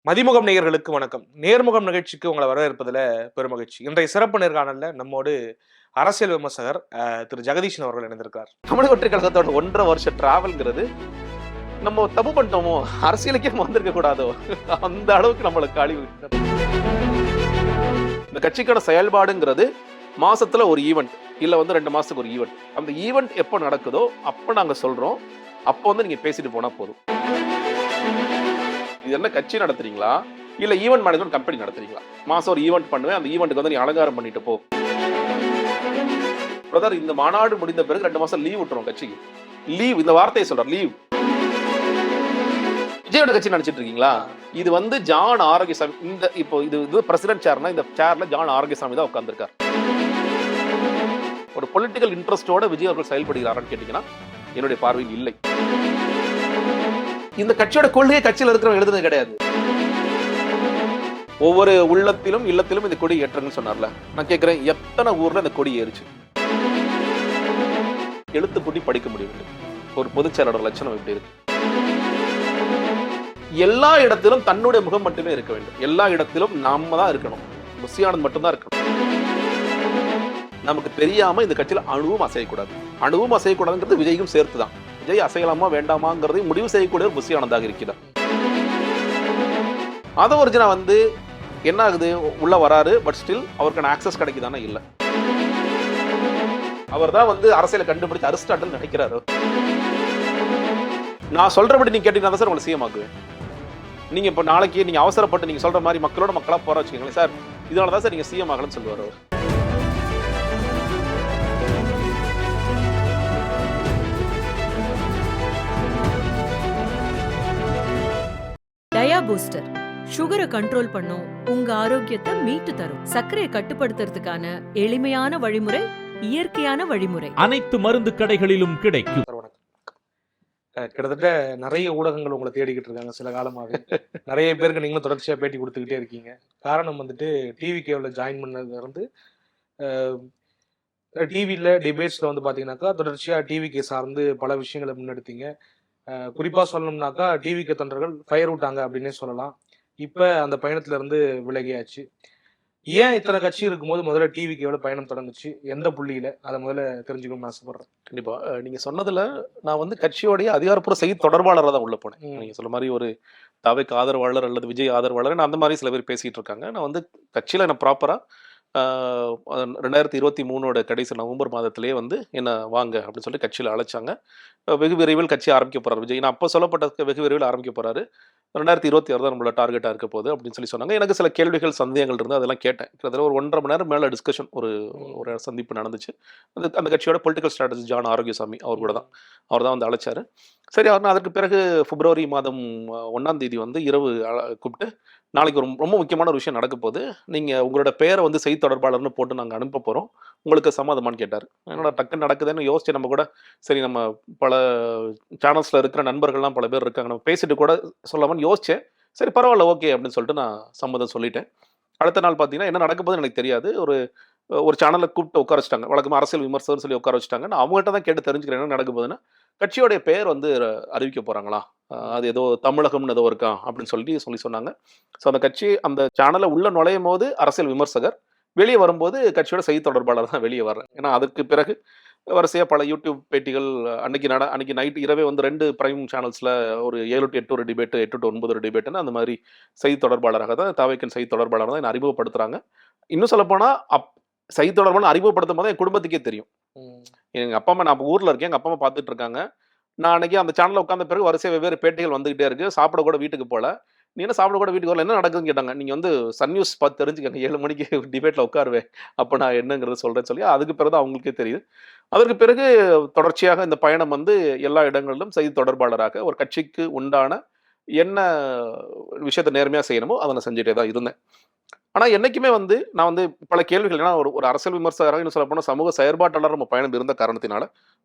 மதிமுகம் நேயர்களுக்கு வணக்கம். நேர்முகம் நிகழ்ச்சிக்கு உங்களை வரவேற்பதில் பெருமகிழ்ச்சி. இன்றைய சிறப்பு நேர்காணல்ல நம்மோடு அரசியல் விமர்சகர் திரு ஜெகதீஷன் அவர்கள் இணைந்திருக்கிறார். தமிழக வெற்றி கழகத்தோட 1.5 வருஷ டிராவல்ங்கிறது நம்ம தப்பு பண்ணிட்டோமோ, அரசியலுக்கே வந்திருக்க கூடாதோ, அந்த அளவுக்கு நம்மளுக்கு அழிவு. இந்த கட்சிக்கான செயல்பாடுங்கிறது மாசத்துல ஒரு ஈவெண்ட், இல்ல 2 மாசத்துக்கு ஒரு ஈவெண்ட். அந்த ஈவெண்ட் எப்போ நடக்குதோ அப்ப நாங்க சொல்றோம், அப்போ நீங்க பேசிட்டு போனா போதும். இது என்ன கட்சி நடத்துறீங்களா இல்ல ஈவெண்ட் மேனேஜ்மெண்ட் கம்பெனி நடத்துறீங்களா? மாசம் ஒரு ஈவெண்ட் பண்ணுவேன், அந்த ஈவெண்ட்டுக்கு நீ அலங்காரம் பண்ணிட்டு போ. பிரதர், இந்த மாநாடு முடிந்த பிறகு 2 மாசம் லீவ் விட்டுரும் கட்சிக்கு. லீவ், இந்த வார்த்தையை சொல்ற லீவ். விஜயோட கட்சி நினைச்சிட்டு இருக்கீங்களா? இது ஜான் ஆரோக்கியசாமி. இந்த இப்போ இது பிரசிடென்ட் சேர்னா, இந்த சேர்ல ஜான் ஆரோக்கியசாமி தான் உட்கார்ந்திருக்கார். ஒரு பொலிட்டிக்கல் இன்ட்ரெஸ்டோட விஜய் அவர்கள் செயல்படுகிறாரான்னு கேட்டீங்கன்னா என்னுடைய பார்வையில் இல்லை. இந்த கட்சியோட கொள்கையை கட்சியில் இருக்கிறவங்க எழுதுனது கிடையாது. ஒவ்வொரு உள்ளத்திலும் இல்லத்திலும் இந்த கொடி ஏற்றுன்னு சொன்னார்ல. நான் கேட்கிறேன், எத்தனை ஊர்ல இந்த கொடி ஏறிச்சு? எழுத்து கூட்டி படிக்க முடியவில்லை. ஒரு பொதுச் செயலாளர் லட்சணம் எப்படி இருக்கு? எல்லா இடத்திலும் தன்னுடைய முகம் மட்டுமே இருக்க வேண்டும். எல்லா இடத்திலும் நாம தான் இருக்கணும். புஷி ஆனந்த் மட்டும்தான் இருக்கணும். நமக்கு தெரியாம இந்த கட்சியில அணுவும் அசையக்கூடாது. அணுவும் அசையக்கூடாதுங்கிறது விஜய்க்கும் சேர்த்துதான். விஜய் அசையலாமா வேண்டாமாங்கிறதை முடிவு செய்யக்கூடிய ஒரு புஷி ஆனந்தாக இருக்கிறார். அதை ஒரிஜினா என்ன ஆகுது, உள்ள வராரு, பட் ஸ்டில் அவருக்கான ஆக்சஸ் கிடைக்குதானே இல்ல. அவர் தான் அரசியலை கண்டுபிடிச்சு அரிஸ்டாட்டில் நினைக்கிறாரு. நான் சொல்றபடி நீங்க கேட்டீங்கன்னா சார் உங்களை சிஎம் ஆக்குவேன். நீங்க இப்ப நாளைக்கு நீங்க அவசரப்பட்டு நீங்க சொல்ற மாதிரி மக்களோட மக்களா போற வச்சுக்கீங்களேன் சார், இதனாலதான் சார் நீங்க சிஎம் ஆகலன்னு சொல்லுவார் அவர். டயா பூஸ்டர் சுகரை கண்ட்ரோல் பண்ணும், உங்க ஆரோக்கியத்தை மீட்டு தரும். சர்க்கரையை கட்டுப்படுத்துறதுக்கான எளிமையான வழிமுறை, இயற்கையான வழிமுறை. அனைத்து மருந்து கடைகளிலும் கிடைக்கும். கிட்டத்தட்ட நிறைய ஊடகங்கள் உங்களை தேடிக்கிட்டு இருக்காங்க சில காலமாவே. நிறைய பேருக்கு நீங்களும் தொடர்ச்சியா பேட்டி கொடுத்துக்கிட்டே இருக்கீங்க. காரணம் டிவி ஜாயின் பண்ணதுல இருந்து டிவியில டிபேட்ஸ்ல பாத்தீங்கன்னாக்கா தொடர்ச்சியா டிவிக்கு சார்ந்து பல விஷயங்களை முன்னெடுத்தீங்க. குறிப்பா சொல்லணும்னாக்கா டிவிக்கு தொண்டர்கள் ஃபயர் விட்டாங்க அப்படின்னே சொல்லலாம். இப்ப அந்த பயணத்துல இருந்து விலகியாச்சு. ஏன் இத்தனை கட்சி இருக்கும்போது முதல்ல டிவிக்கு எவ்வளவு பயணம் தொடங்குச்சு, எந்த புள்ளியில, அதை முதல்ல தெரிஞ்சுக்கணும்னு ஆசைப்படுறேன். கண்டிப்பா. நீங்க சொன்னதுல நான் கட்சியோடைய அதிகாரப்பூர்வ செய்தி தொடர்பாளராக தான் உள்ள போனேன். நீங்க சொல்ல மாதிரி ஒரு தாவேக்கு ஆதரவாளர் அல்லது விஜய் ஆதரவாளர் அந்த மாதிரி சில பேர் பேசிட்டு இருக்காங்க. நான் கட்சியில என்ன ப்ராப்பரா 2023 கடைசி நவம்பர் மாதத்திலேயே என்ன வாங்க அப்படின்னு சொல்லி கட்சியில் அழைச்சாங்க. வெகு விரைவில் கட்சி ஆரம்பிக்க போறாரு விஜய். நான் அப்போ சொல்லப்பட்ட வெகு விரைவில் ஆரம்பிக்க போறாரு, 2026 தான் நம்மளோட டார்கெட்டா இருக்க போகுது அப்படின்னு சொல்லி சொன்னாங்க. எனக்கு சில கேள்விகள் சந்தேகங்கள் இருந்து அதெல்லாம் கேட்டேன். கிட்டத்தட்ட ஒரு 1.5 மணி நேரம் மேல டிஸ்கஷன், ஒரு சந்திப்பு நடந்துச்சு. அந்த கட்சியோட பொலிட்டிக்கல் ஸ்ட்ராட்டஜி ஜான் ஆரோக்கியசாமி அவர் கூட தான், அவர் தான் அழைச்சாரு. சரி, அவர் அதற்கு பிறகு பிப்ரவரி மாதம் 1ஆம் தேதி இரவு கூப்பிட்டு, நாளைக்கு ஒரு ரொம்ப முக்கியமான ஒரு விஷயம் நடக்க போகுது, நீங்க உங்களோட பேரை செய்தி தொடர்பாளர்னு போட்டு நாங்க அனுப்ப போறோம், உங்களுக்கு சம்மதமான்னு கேட்டார். என்னோட டக்குன்னு நடக்குதுன்னு யோசிச்சு நம்ம கூட சரி, நம்ம பல சேனல்ஸ்ல இருக்கிற நண்பர்கள்லாம் பல பேர் இருக்காங்க, நம்ம பேசிட்டு கூட சொல்லாமன்னு யோசிச்சேன். சரி பரவாயில்ல, ஓகே அப்படின்னு சொல்லிட்டு நான் சம்மதம் சொல்லிட்டேன். அடுத்த நாள் பார்த்தீங்கன்னா என்ன நடக்க போகுதுன்னு எனக்கு தெரியாது. ஒரு சேனலை கூப்பிட்டு உட்கார வச்சிட்டாங்க. வழக்கமாக அரசியல் விமர்சகர்னு சொல்லி உட்கார வச்சுட்டாங்க. நான் அவங்ககிட்ட தான் கேட்டு தெரிஞ்சுக்கிறேன் என்ன நடக்க போகுதுன்னா, கட்சியோடைய பெயர் அறிவிக்க போறாங்களா, அது ஏதோ தமிழகம்னு ஏதோ இருக்கா அப்படின்னு சொல்லி சொன்னாங்க. ஸோ அந்த கட்சி அந்த சேனலை உள்ள நுழையும் போது அரசியல் விமர்சகர், வெளியே வரும்போது கட்சியோட செய்தி தொடர்பாளர் தான் வெளியே வர்றேன். ஏன்னா அதுக்கு பிறகு வரிசையாக பல யூடியூப் பேட்டிகள் அன்னைக்கு நைட் இரவே 2 பிரைம் சேனல்ஸில் ஒரு 7 to 8 ஒரு டிபேட்டு, 8 to 9 ஒரு டிபேட்டுன்னு அந்த மாதிரி செய்தி தொடர்பாளராக தான் தாவேக்கன் செய்தி தொடர்பாளராக தான் என்னை அறிமுகப்படுத்துகிறாங்க. இன்னும் சொல்லப்போனால் செய்தி தொடர்பாளர் அறிமுகப்படுத்தும் போது என் குடும்பத்துக்கே தெரியும். எங்கள் அப்பா அம்மா, நான் ஊரில் இருக்கேன், எங்கள் அப்பா அம்மா பார்த்துட்டு இருக்காங்க. நான் அன்னைக்கு அந்த சேனலில் உட்காந்த பிறகு வரிசை வெவ்வேறு பேட்டிகள் வந்துகிட்டே இருக்கு. சாப்பிட கூட வீட்டுக்கு போகல. நீ என்ன சாப்பிட கூட வீட்டுக்கு வரல, என்ன நடக்குதுன்னு கேட்டாங்க. நீங்க சன் நியூஸ் பார்த்து தெரிஞ்சுக்கங்க, 7 மணிக்கு டிபேட்ல உட்காருவேன், அப்போ நான் என்னங்கிறத சொல்றேன்னு சொல்லி அதுக்கு பிறகு அவங்களுக்கே தெரியுது. அதற்கு பிறகு தொடர்ச்சியாக இந்த பயணம் எல்லா இடங்களிலும் செய்தி தொடர்பாளராக ஒரு கட்சிக்கு உண்டான என்ன விஷயத்த நேர்மையா செய்யணுமோ அதை நான் செஞ்சுட்டே தான் இருந்தேன். ஆனா என்னைக்குமே நான் பல கேள்விகள், ஏன்னா ஒரு அரசியல் விமர்சகராக இன்னும் சொல்ல போனால் சமூக செயற்பாட்டாளர் நம்ம பயணம் இருந்த காரணத்தினால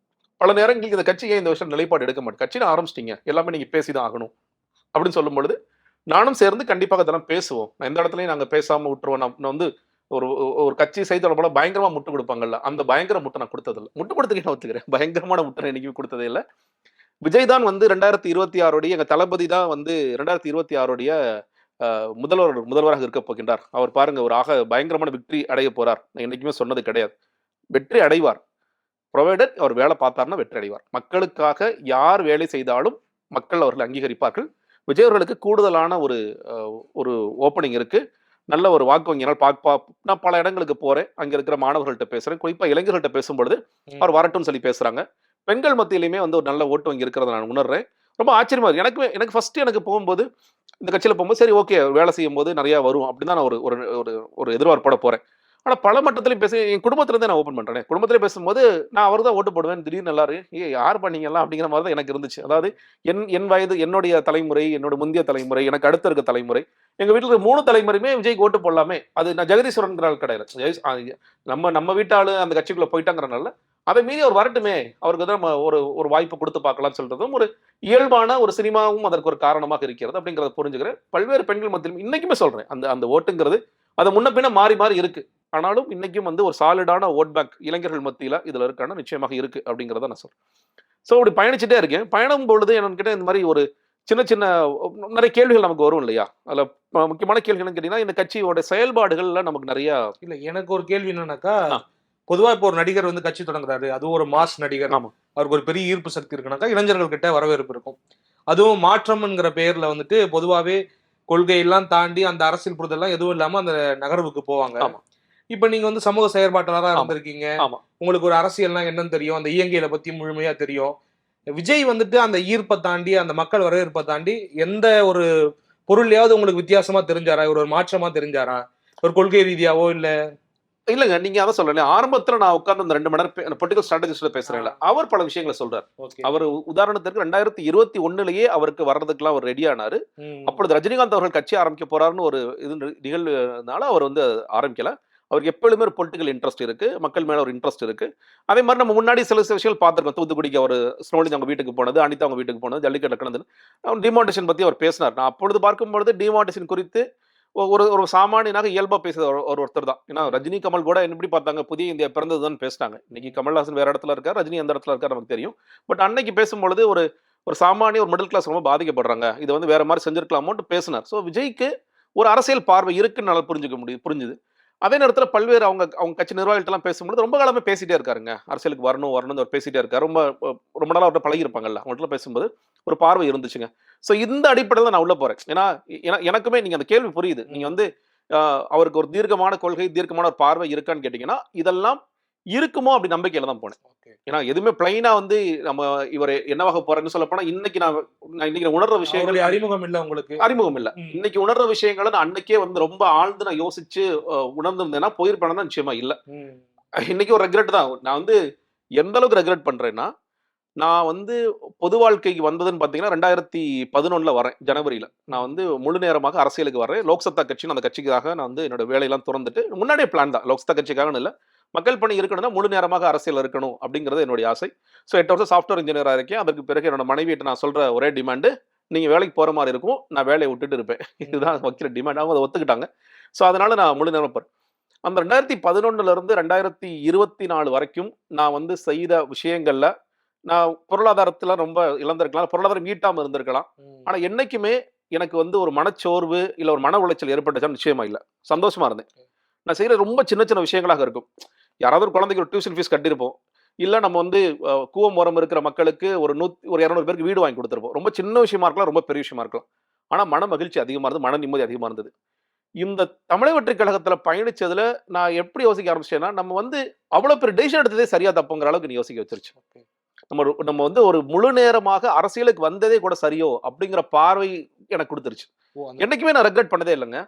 பல நேரங்களுக்கு இந்த கட்சியை இந்த விஷயம் நிலைப்பாடு எடுக்க மாட்டேன். கட்சியை ஆரம்பிச்சிட்டீங்க, எல்லாமே நீங்க பேசிதான் ஆகணும் அப்படின்னு சொல்லும் பொழுது நானும் சேர்ந்து கண்டிப்பாக இதெல்லாம் பேசுவோம். நான் எந்த இடத்துலையும் நாங்கள் பேசாம விட்டுருவோம். நான் ஒரு கட்சி செய்தி தொடர்பாளர் பயங்கரமா முட்டு கொடுப்பாங்கல்ல, அந்த பயங்கர முட்டை நான் கொடுத்ததில்லை. முட்டு கொடுத்துக்கே நான் ஒத்துக்கிறேன், பயங்கரமான முட்டை என்னைக்குமே கொடுத்ததே இல்லை. விஜய் தான் 2026 எங்க தளபதி தான் 2026 முதல்வராக இருக்க போகின்றார், அவர் பாருங்க ஒரு பயங்கரமான வெற்றி அடைய போறார், நான் என்னைக்குமே சொன்னது கிடையாது. வெற்றி அடைவார், ப்ரொவைடட் அவர் வேலை பார்த்தார்னா வெற்றி அடைவார். மக்களுக்காக யார் வேலை செய்தாலும் மக்கள் அவர்களை அங்கீகரிப்பார்கள். விஜய் அவர்களுக்கு கூடுதலான ஒரு ஓப்பனிங் இருக்கு, நல்ல ஒரு வாக்கு வங்கினால் நான் பல இடங்களுக்கு போறேன், அங்க இருக்கிற மாணவர்கள்ட்ட பேசுறேன், குறிப்பா இளைஞர்கள்ட்ட பேசும்பொழுது அவர் வரட்டும்னு சொல்லி பேசுறாங்க. பெண்கள் மத்தியிலுமே வந்து ஒரு நல்ல ஓட்டு வங்கி இருக்கிறத நான் உணர்றேன். ரொம்ப ஆச்சரியமா இருக்கு. எனக்கு ஃபர்ஸ்ட் எனக்கு போகும்போது இந்த கட்சியில் போகும்போது சரி ஓகே வேலை செய்யும் போது நிறைய வரும் அப்படின்னு தான் நான் ஒரு எதிர்பார்ப்போட போறேன். ஆனா பல மட்டத்திலையும் பேச என் குடும்பத்திலேருந்தே நான் ஓப்பன் பண்றேன். குடும்பத்திலே பேசும்போது நான் அவர் தான் ஓட்டு போடுவேன், திடீர்னு எல்லாரும் யார் பண்ணீங்கலாம் அப்படிங்கிற மாதிரி தான் எனக்கு இருந்துச்சு. அதாவது என் வயது, என்னுடைய தலைமுறை, என்னோட முந்தைய தலைமுறை, எனக்கு அடுத்த இருக்க தலைமுறை, எங்க வீட்டுல 3 தலைமுறையுமே விஜய்க்கு ஓட்டு போடலாமே. அது நான் ஜெகதீஸ்வரன் கிடையாது, நம்ம வீட்டாளு அந்த கட்சிக்குள்ள போயிட்டாங்கிறனால அதை மீறி அவர் வரட்டுமே, அவருக்கு தான் ஒரு வாய்ப்பு கொடுத்து பார்க்கலாம்னு சொல்றதும் ஒரு இயல்பான ஒரு சினிமாவும் அதற்கு ஒரு காரணமாக இருக்கிறது அப்படிங்கிறத புரிஞ்சுக்கிறேன். பல்வேறு பெண்கள் மத்தியிலும் இன்னைக்குமே சொல்றேன், அந்த ஓட்டுங்கிறது அது முன்ன பின்ன மாறி இருக்கு. ஆனாலும் இன்னைக்கும் வந்து ஒரு சாலிடான ஓட் பேங்க் இளைஞர்கள் மத்தியில இதுல இருக்கான நிச்சயமாக இருக்கு அப்படிங்கிறத நான் சொல்றேன். ஸோ அப்படி பயணிச்சுட்டே இருக்கேன். பயணம் பொழுது என்கிட்ட இந்த மாதிரி ஒரு சின்ன நிறைய கேள்விகள் நமக்கு வரும் இல்லையா? அதுல முக்கியமான கேள்விகள் கேட்டீங்கன்னா இந்த கட்சியோட செயல்பாடுகள்ல நமக்கு நிறைய இல்ல எனக்கு ஒரு கேள்வி என்னன்னாக்கா, பொதுவா இப்போ ஒரு நடிகர் வந்து கட்சி தொடங்குறாரு, அதுவும் ஒரு மாஸ் நடிகர், அவருக்கு ஒரு பெரிய ஈர்ப்பு சக்தி இருக்குனாக்கா இளைஞர்கள் கிட்ட வரவேற்பு இருக்கும். அதுவும் மாற்றம்ங்கிற பெயர்ல வந்துட்டு பொதுவாவே கொள்கையெல்லாம் தாண்டி அந்த அரசியல் புரிதெல்லாம் எதுவும் இல்லாம அந்த நகர்வுக்கு போவாங்க. இப்ப நீங்க வந்து சமூக செயற்பாட்டாளராக இருந்திருக்கீங்க, உங்களுக்கு ஒரு அரசியல்னா என்னன்னு தெரியும், அந்த இயங்கியலை பத்தி முழுமையா தெரியும். விஜய் வந்துட்டு அந்த ஈர்ப்பை தாண்டி அந்த மக்கள் வரவேற்பை தாண்டி எந்த ஒரு பொருளையாவது உங்களுக்கு வித்தியாசமா தெரிஞ்சாரா, ஒரு மாற்றமா தெரிஞ்சாரா, ஒரு கொள்கை ரீதியாவோ இல்ல? இல்லங்க, நீங்க அதான் சொல்லல, ஆரம்பத்துல நான் உட்கார்ந்து அந்த 2 மணி நேரம் பொலிட்டிக்கல் ஸ்ட்ராட்டஜிஸ்ட்ல பேசுறேன்ல, அவர் பல விஷயங்களை சொல்றாரு. அவர் உதாரணத்துக்கு 2021லயே அவருக்கு வர்றதுக்குலாம் அவர் ரெடி ஆனாரு. அப்பொழுது ரஜினிகாந்த் அவர்கள் கட்சி ஆரம்பிக்க போறாருன்னு ஒரு நிகழ்வுனால அவர் வந்து ஆரம்பிக்கல. அவருக்கு எப்பொழுதுமே ஒரு பொலிட்டிக்கல் இன்ட்ரெஸ்ட் இருக்கு, மக்கள் மேல ஒரு இன்ட்ரெஸ்ட் இருக்கு. அதே மாதிரி நம்ம முன்னாடி சில விஷயங்கள் பார்த்திருக்கோம். தூத்துக்குடிக்கு அவர் ஸ்னோலின் அவங்க வீட்டுக்கு போனது, அனிதா அவங்க வீட்டுக்கு போனது, ஜல்லிக்கட்டு நடந்தது, டிமாண்டேஷன் பத்தி அவர் பேசினார். நான் அப்பொழுது பார்க்கும்பொழுது டிமாண்டேஷன் குறித்து ஒரு சாமானியனாக இயல்பா பேசுற ஒருத்தர் தான். ஏன்னா ரஜினி கமல் கூட எப்படி பார்த்தாங்க, புதிய இந்தியா பிறந்ததுதான் பேசினாங்க. இன்னைக்கு கமல்ஹாசன் வேற இடத்துல இருக்காரு, ரஜினி எந்த இடத்துல இருக்காரு நமக்கு தெரியும். பட் அன்னைக்கு பேசும்பொழுது ஒரு சாமானிய ஒரு மிடில் கிளாஸ் ரொம்ப பாதிக்கப்படுறாங்க, இதை வந்து வேற மாதிரி செஞ்சிருக்கலாமோட்டு பேசினார். ஸோ விஜய்க்கு ஒரு அரசியல் பார்வை இருக்குன்னு நல்லா புரிஞ்சுது. அதே நேரத்தில் பல்வேறு அவங்க கட்சி நிர்வாகிகள்லாம் பேசும்போது ரொம்ப காலமே பேசிட்டே இருக்காருங்க, அரசியலுக்கு வரணும்னு அவர் பேசிட்டே இருக்காரு. ரொம்ப நாளாக அவர்கிட்ட பழகி இருப்பாங்கல்ல, அவங்கள்ட்ட பேசும்போது ஒரு பார்வை இருந்துச்சுங்க. ஸோ இந்த அடிப்படையில் நான் உள்ள போறேன். ஏன்னா எனக்குமே நீங்க அந்த கேள்வி புரியுது. நீங்க வந்து அவருக்கு ஒரு தீர்க்கமான கொள்கை, தீர்க்கமான ஒரு பார்வை இருக்கான்னு கேட்டீங்கன்னா இதெல்லாம் இருக்குமோ அப்படி நம்பிக்கையில தான் போனேன். ஏன்னா எதுவுமே பிளைனா வந்து நம்ம இவர் என்னவாக போறேன்னு சொல்ல போனா இன்னைக்கு நான் உணர்ற விஷயங்கள் அறிமுகம் இல்ல. இன்னைக்கு உணர்ற விஷயங்களை நான் அன்னைக்கே வந்து ரொம்ப ஆழ்ந்து நான் யோசிச்சு உணர்ந்திருந்தேன்னா போயிருப்பேன்னா நிச்சயமா இல்ல. இன்னைக்கு ஒரு ரெக்ரெட் தான். நான் வந்து எந்த அளவுக்கு ரெக்ரெட் பண்றேன்னா, நான் வந்து பொது வாழ்க்கைக்கு வந்ததுன்னு பாத்தீங்கன்னா 2011 வரேன் ஜனவரியில. நான் வந்து முழு நேரமாக அரசியலுக்கு வரேன். லோக்சத்தா கட்சின்னு அந்த கட்சிக்காக நான் வந்து என்னோட வேலையெல்லாம் திறந்துட்டு, முன்னாடியே பிளான் தான், லோக்சத்தா கட்சிக்காக இல்ல, மக்கள் பணி இருக்கணும்னா முழு நேரமாக அரசியல் இருக்கணும் அப்படிங்கிறது என்னுடைய ஆசை. ஸோ 8 வருஷம் சாஃப்ட்வேர் இன்ஜினியராக இருக்கேன். அதற்கு பிறகு என்னோட மனைவியிட்ட நான் சொல்ற ஒரே டிமாண்டு, நீங்க வேலைக்கு போற மாதிரி இருக்கும், நான் வேலையை விட்டுட்டு இருப்பேன். இதுதான் வைக்கிற டிமாண்ட். அவங்க அதை ஒத்துக்கிட்டாங்க. ஸோ அதனால நான் முழு நேரம் போறேன். அந்த 2011 இருந்து 2024 வரைக்கும் நான் வந்து செய்த விஷயங்கள்ல நான் பொருளாதாரத்துல ரொம்ப இழந்திருக்கலாம், பொருளாதாரம் ஈட்டாம இருந்திருக்கலாம். ஆனா என்னைக்குமே எனக்கு வந்து ஒரு மனச்சோர்வு இல்ல ஒரு மன உளைச்சல் ஏற்பட்டுச்சா நிச்சயமா இல்ல. சந்தோஷமா இருந்தேன். நான் செய்யற ரொம்ப சின்ன விஷயங்களாக இருக்கும். யாராவது ஒரு குழந்தைக்கு ஒரு டியூஷன் ஃபீஸ் கட்டியிருப்போம், இல்ல நம்ம வந்து கூவம் ஓரம் இருக்கிற மக்களுக்கு ஒரு 200 பேருக்கு வீடு வாங்கி கொடுத்துருப்போம். ரொம்ப சின்ன விஷயமா இருக்கலாம், ரொம்ப பெரிய விஷயமா இருக்கலாம். ஆனா மன மகிழ்ச்சி அதிகமா இருந்தது, மன நிம்மதி அதிகமா இருந்தது. இந்த தமிழக வெற்றி கழகத்துல பயணிச்சதுல நான் எப்படி யோசிக்க ஆரம்பிச்சேன்னா, நம்ம வந்து அவ்வளவு பெரிய டெசிஷன் எடுத்ததே சரியா தப்புங்கிற அளவுக்கு நீ யோசிக்க வச்சிருச்சு. நம்ம வந்து ஒரு முழு நேரமாக அரசியலுக்கு வந்ததே கூட சரியோ அப்படிங்கிற பார்வை எனக்கு கொடுத்துருச்சு. என்னைக்குமே நான் ரெக்ரெட் பண்ணதே இல்லைங்க.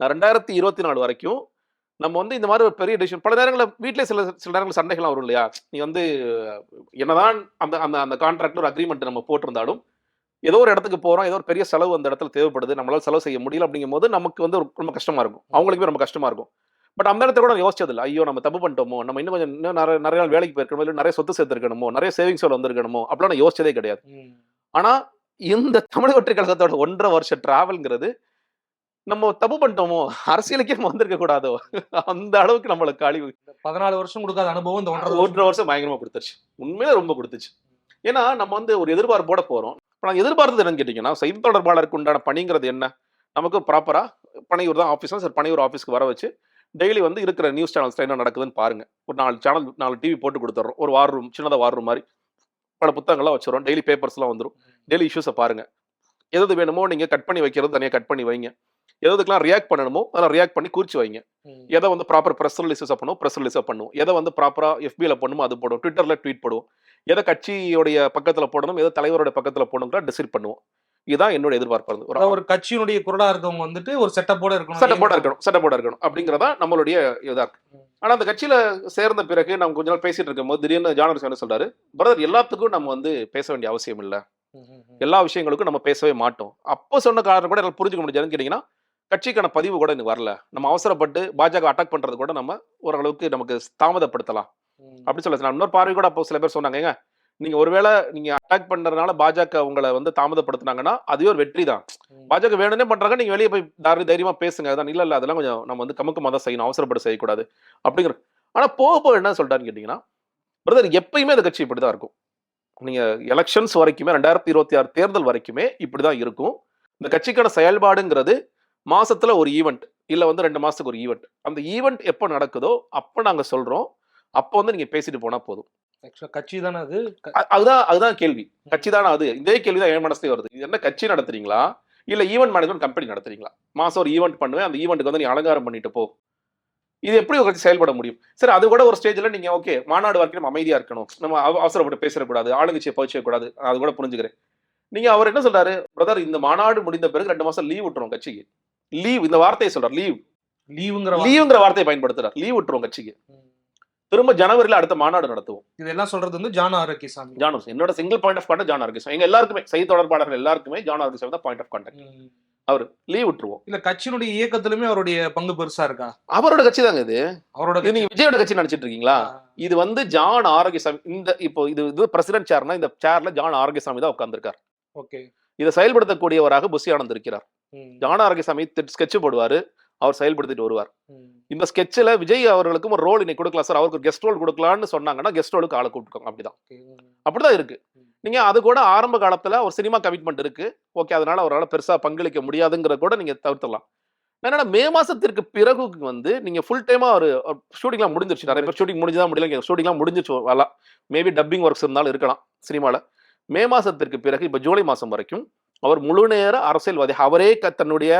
நான் 2024 வரைக்கும் நம்ம வந்து இந்த மாதிரி ஒரு பெரிய டிசிஷன், பல நேரங்களில் வீட்டிலே சில நேரங்கள் சண்டைகள்லாம் வரும் இல்லையா? நீ வந்து என்னதான் அந்த கான்ட்ராக்ட் ஒரு அக்ரிமெண்ட் நம்ம போட்டிருந்தாலும் ஏதோ ஒரு இடத்துக்கு போறோம், ஏதோ ஒரு பெரிய செலவு அந்த இடத்துல தேவைப்படுது, நம்மளால செலவு செய்ய முடியல அப்படிங்கும் போது நமக்கு வந்து ரொம்ப கஷ்டமா இருக்கும், அவங்களுக்குமே ரொம்ப கஷ்டமா இருக்கும். பட் அந்த இடத்துல கூட நான் யோசிச்சது இல்லை, ஐயோ நம்ம தப்பு பண்ணிட்டோமோ, நம்ம இன்னும் நிறைய நாள் வேலைக்கு போயிருக்கணுமோ, இல்லை நிறைய சொத்து சேர்த்துருக்கணுமோ, நிறைய சேவிங்ஸ் வந்திருக்கணுமோ அப்படிலாம் நான் யோசிச்சதே கிடையாது. ஆனா இந்த தமிழக வெற்றி கழகத்தோட 1.5 வருஷ டிராவல்ங்கிறது, நம்ம தப்பு பண்ணிட்டோமோ, அரசியலுக்கே நம்ம வந்திருக்க கூடாதோ, அந்த அளவுக்கு நம்மளுக்கு கழிவு 14 வருஷம் கொடுக்காத அனுபவம் இந்த 1.5 வருஷம் பயங்கரமா கொடுத்துருச்சு. உண்மையிலே ரொம்ப கொடுத்துச்சு. ஏன்னா நம்ம வந்து ஒரு எதிர்பார்ப்போட போறோம். இப்போ நான் எதிர்பார்த்தது என்னன்னு கேட்டீங்கன்னா, செய்தி தொடர்பாளருக்கு உண்டான பணிங்கிறது என்ன? நமக்கு ப்ராப்பரா பனையூர் தான் ஆஃபீஸ், சார் பனையூர் ஆஃபீஸ்க்கு வர வச்சு டெய்லி வந்து இருக்கிற நியூஸ் சேனல்ஸ்ல என்ன நடக்குதுன்னு பாருங்க. ஒரு 4 சேனல் 4 டிவி போட்டு கொடுத்துட்றோம். ஒரு வார் ரூம், சின்னதா வார் ரூம் மாதிரி பல புத்தகங்கள்லாம் வச்சிடறோம். டெய்லி பேப்பர்ஸ்லாம் வந்துடும். டெய்லி இஷ்யூஸை பாருங்க. எது வேணுமோ நீங்க கட் பண்ணி வைக்கிறது தனியாக கட் பண்ணி வைங்க. எதுக்கெல்லாம் ரியாக்ட் பண்ணணுமோ அதெல்லாம் ரியாக்ட் பண்ணி குறிச்சு வைங்க. எதை வந்து ப்ராப்பர் ப்ரெஸ் ரிலீஸஸ் பண்ணுவோம், ப்ரெஸ் ரிலீஸாக பண்ணுவோம். எதை வந்து ப்ராப்பரா FBல பண்ணுமோ அது போடுவோம், ட்விட்டர்ல ட்வீட் போடுவோம். எதை கட்சியோடைய பக்கத்துல போடணும், எதை தலைவரோட பக்கத்துல போடணுங்கிற டிசைட் பண்ணுவோம். இதுதான் என்னோட எதிர்பார்ப்பு. ஒரு கட்சியினுடைய குரலா இருக்கவங்க வந்துட்டு ஒரு செட்டப்போட இருக்கணும், செட்டப்போட இருக்கணும் அப்படிங்கிறதா நம்மளுடைய இதா இருக்கு. ஆனா அந்த கட்சியில சேர்ந்த பிறகு நம்ம கொஞ்ச நாள் பேசிட்டு இருக்கும் போது திடீர்னு ஜானர்ஸ் என்ன சொல்றாரு, பிரதர் எல்லாத்துக்கும் நம்ம வந்து பேச வேண்டிய அவசியம் இல்லை, எல்லா விஷயங்களுக்கும் நம்ம பேசவே மாட்டோம். அப்போ சொன்ன காரணம் கூட எனக்கு புரிஞ்சுக்க முடியாதுன்னு கேட்டீங்கன்னா, கட்சிக்கான பதிவு கூட இன்னும் வரல, நம்ம அவசரப்பட்டு பாஜக அட்டாக் பண்றது கூட நம்ம ஓரளவுக்கு நமக்கு தாமதப்படுத்தலாம் அப்படி சொல்ல. இன்னொரு பார்வை கூட அப்போ சில பேர் சொன்னாங்க, ஏங்க நீங்க ஒருவேளை நீங்க அட்டாக் பண்றதுனால பாஜக உங்களை வந்து தாமதப்படுத்தினாங்கன்னா அதுவே ஒரு வெற்றி தான். பாஜக வேணும்னே பண்றாங்க, நீங்க வெளியே போய் தைரியமா பேசுங்க. அதான் இல்ல அதெல்லாம் கொஞ்சம் நம்ம வந்து கமுக்கமா தான் செய்யணும், அவசரப்பட்டு செய்யக்கூடாது அப்படிங்கிற. ஆனா போக போக என்ன சொல்றாருன்னு கேட்டீங்கன்னா, பிரதர் எப்பயுமே அந்த கட்சி இப்படிதான் இருக்கும். நீங்க எலெக்ஷன்ஸ் வரைக்குமே 2026 தேர்தல் வரைக்குமே இப்படிதான் இருக்கும். இந்த கட்சிக்கான செயல்பாடுங்கிறது மாசத்துல ஒரு ஈவெண்ட், இல்ல வந்து 2 மாசத்துக்கு ஒரு ஈவெண்ட். அந்த ஈவெண்ட் எப்போ நடக்குதோ அப்ப நாங்க சொல்றோம், அப்போ வந்து நீங்க பேசிட்டு போனா போதும். கட்சி தானே அது, அதுதான் கேள்வி. கட்சி தானே அது? இதே கேள்விதான் என் மனசுலயே வருது. இது என்ன கட்சி நடத்துறீங்களா இல்ல ஈவெண்ட் மேனேஜ்மெண்ட் கம்பெனி நடத்துறீங்களா? மாசம் ஒரு ஈவெண்ட் பண்ணுவேன், அந்த ஈவெண்ட்டுக்கு வந்து நீ அலங்காரம் பண்ணிட்டு போ. இது எப்படி ஒரு கட்சி செயல்பட முடியும்? சரி, அது கூட ஒரு ஸ்டேஜ்ல நீங்க ஓகே மாநாடு வரைக்கும் நம்ம அமைதியா இருக்கணும், நம்ம அவசரப்பட்டு பேசக்கூடாது, ஆளுங்கட்சியை பயிற்சியக்கூடாது, அது கூட புரிஞ்சுக்கிறேன். நீங்க அவர் என்ன சொல்றாரு, பிரதர் இந்த மாநாடு முடிந்த பிறகு 2 மாசம் லீவ் விட்டுரும் கட்சிக்கு. லீவ், இந்த வார்த்தையை சொல்றாரு, லீவுங்கிற வார்த்தையை பயன்படுத்துறாரு. லீவ் விட்டுரும் கட்சிக்கு, திரும்ப ஜனவரியில அடுத்த மாநாடு நடத்துவோம். இதெல்லாம் சொல்றது வந்து ஜான் ஆரோக்கியசாமி. என்னோட single point of contact John Arokiasamy. எங்க எல்லாருக்குமே செய்தி தொடர்பாளர்கள் எல்லாருக்குமே ஜான் ஆரோக்கியசாமி தான் பாயிண்ட் ஆஃப் கான்டாக்ட். அவர் லீவ் விட்டுருவோம். இல்ல கட்சியினுடைய இயக்கத்திலுமே அவருடைய பங்கு பெருசா இருக்கா? அவரோட கட்சி தாங்க இது. அவரோட நீங்க விஜயோட கட்சி நினைச்சிட்டு இருக்கீங்களா? இது வந்து ஜான் ஆரோக்கியசாமி. இந்த இப்போ இது பிரசிடென்ட் சேர்னா இந்த சேர்ல ஜான் ஆரோக்கியசாமி தான் உட்கார்ந்திருக்கார். ஓகே. இதை செயல்படுத்தக்கூடியவராக புஷி ஆனந்த் இருக்கிறார். ஜான் ஆரோக்கியசாமி ஸ்கெட்ச் போடுவாரு, அவர் செயல்படுத்திட்டு வருவார். இந்த ஸ்கெட்சில் விஜய் அவர்களுக்கும் ஒரு ரோல் இன்னைக்கு கொடுக்கலாம் சார், அவருக்கு கெஸ்ட் ரோல் கொடுக்கலான்னு சொன்னாங்கன்னா கெஸ்ட் ரோலுக்கு ஆளை கூப்பிட்டுருக்காங்க. அப்படிதான் இருக்கு. நீங்க அது கூட ஆரம்ப காலத்துல ஒரு சினிமா கமிட்மெண்ட் இருக்கு, ஓகே, அதனால அவரால் பெருசா பங்களிக்க முடியாதுங்கிற கூட நீங்க தவிர்த்தலாம். என்னன்னா மே மாசத்திற்கு பிறகு வந்து நீங்க ஃபுல் டைமா ஒரு ஷூட்டிங்லாம் முடிஞ்சிருச்சு. நிறைய பேர் ஷூட்டிங் முடிஞ்சுதான் முடியல, ஷூட்டிங்லாம் முடிஞ்சிச்சு வரலாம். மேபி டப்பிங் ஒர்க்ஸ் இருந்தாலும் இருக்கலாம் சினிமால. மே மாசத்திற்கு பிறகு இப்ப ஜூலை மாசம் வரைக்கும் அவர் முழு நேர அரசியல்வாதி. அவரே தன்னுடைய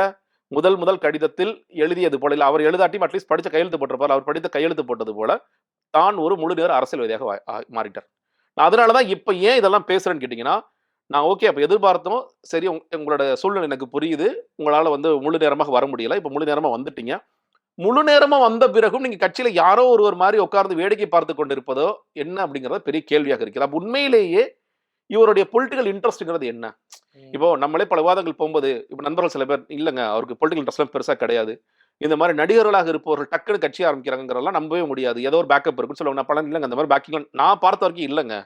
முதல் கடிதத்தில் எழுதியது போல, இல்ல அவர் எழுதாட்டியும் அட்லீஸ்ட் படிச்ச கையெழுத்து போட்டிருப்பார், அவர் படித்த கையெழுத்து போட்டது போல தான் ஒரு முழு நேர அரசியல்வாதியாக மாறிட்டார். அதனாலதான் இப்ப ஏன் இதெல்லாம் பேசுறேன்னு கேட்டீங்கன்னா, நான் ஓகே அப்ப எதிர்பார்த்தோம், சரி உங்களோட சூழ்நிலை எனக்கு புரியுது, உங்களால வந்து முழு நேரமாக வர முடியல, இப்ப முழு நேரமா வந்துட்டீங்க. முழு நேரமா வந்த பிறகும் நீங்க கட்சியில யாரோ ஒருவர் மாதிரி உட்கார்ந்து வேடிக்கை பார்த்து கொண்டிருப்பதோ என்ன அப்படிங்கறது பெரிய கேள்வியாக இருக்கிறது. அப்ப உண்மையிலேயே இவருடைய பொலிட்டிக்கல் இன்ட்ரெஸ்ட்ங்கிறது என்ன? இப்போ நம்மளே பல விவாதங்கள் போகும்போது இப்ப நண்பர்கள் சில பேர் இல்லைங்க அவருக்கு பொலிட்டிக்கல் இன்ட்ரெஸ்ட் பெருசா கிடையாது, இந்த மாதிரி நடிகர்களாக இருப்பவர்கள் டக்குனு கட்சி ஆரம்பிக்கிறாங்கிறதெல்லாம் நம்பவே முடியாது, ஏதோ ஒரு பேக்கப் இருக்குன்னு சொல்லுவாங்க. பலன் இல்லைங்க, அந்த மாதிரி பேக்கிங் நான் பார்த்த வரைக்கும் இல்லைங்க.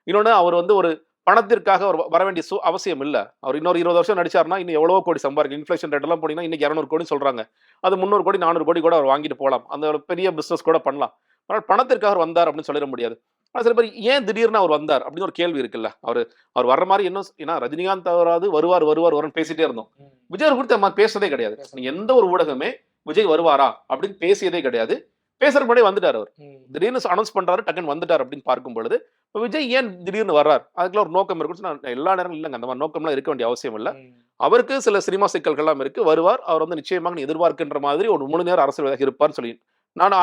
இன்னொன்னு, அவர் வந்து ஒரு பணத்திற்காக அவர் வர வேண்டிய அவசியம் இல்லை. அவர் இன்னொரு 20 வருஷம் நடிச்சாருன்னா இன்னும் எவ்வளவோ கோடி சம்பாதிக்கும். இன்ஃபிளேஷன் ரேட் எல்லாம் போனீங்கன்னா இன்னைக்கு 200 கோடி சொல்றாங்க, அது 300 கோடி 400 கோடி கூட அவர் வாங்கிட்டு போகலாம், அந்த பெரிய பிசினஸ் கூட பண்ணலாம். ஆனால் பணத்திற்காக அவர் வந்தார் அப்படின்னு சொல்லிட முடியாது. ஆனால் சில பேர் ஏன் திடீர்னு அவர் வந்தார் அப்படின்னு ஒரு கேள்வி இருக்குல்ல. அவர் வர்ற மாதிரி இன்னும் ஏன்னா ரஜினிகாந்த் அவராது வருவார்னு பேசிட்டே இருந்தோம். விஜய் குறித்து நம்ம பேசுறதே கிடையாது. நீங்க எந்த ஒரு ஊடகமே விஜய் வருவாரா அப்படின்னு பேசியதே கிடையாது. பேசுற முன்னாடி வந்துட்டார் அவர், திடீர்னு அனௌன்ஸ் பண்றாரு, டக்குன்னு வந்துட்டார் அப்படின்னு பார்க்கும் பொழுது விஜய் ஏன் திடீர்னு வர்றார், அதுக்குள்ள ஒரு நோக்கம் இருக்குன்னு எல்லா நேரம் இல்லைங்க, அந்த மாதிரி நோக்கம்லாம் இருக்க வேண்டிய அவசியம் இல்லை. அவருக்கு சில சினிமா சிக்கல்கள்லாம் இருக்கு, வருவார், அவர் வந்து நிச்சயமாக நீ எதிர்பார்க்கின்ற மாதிரி ஒரு முழு நேரம் அரசியல்வாதியாக இருப்பார்னு சொல்லி நான்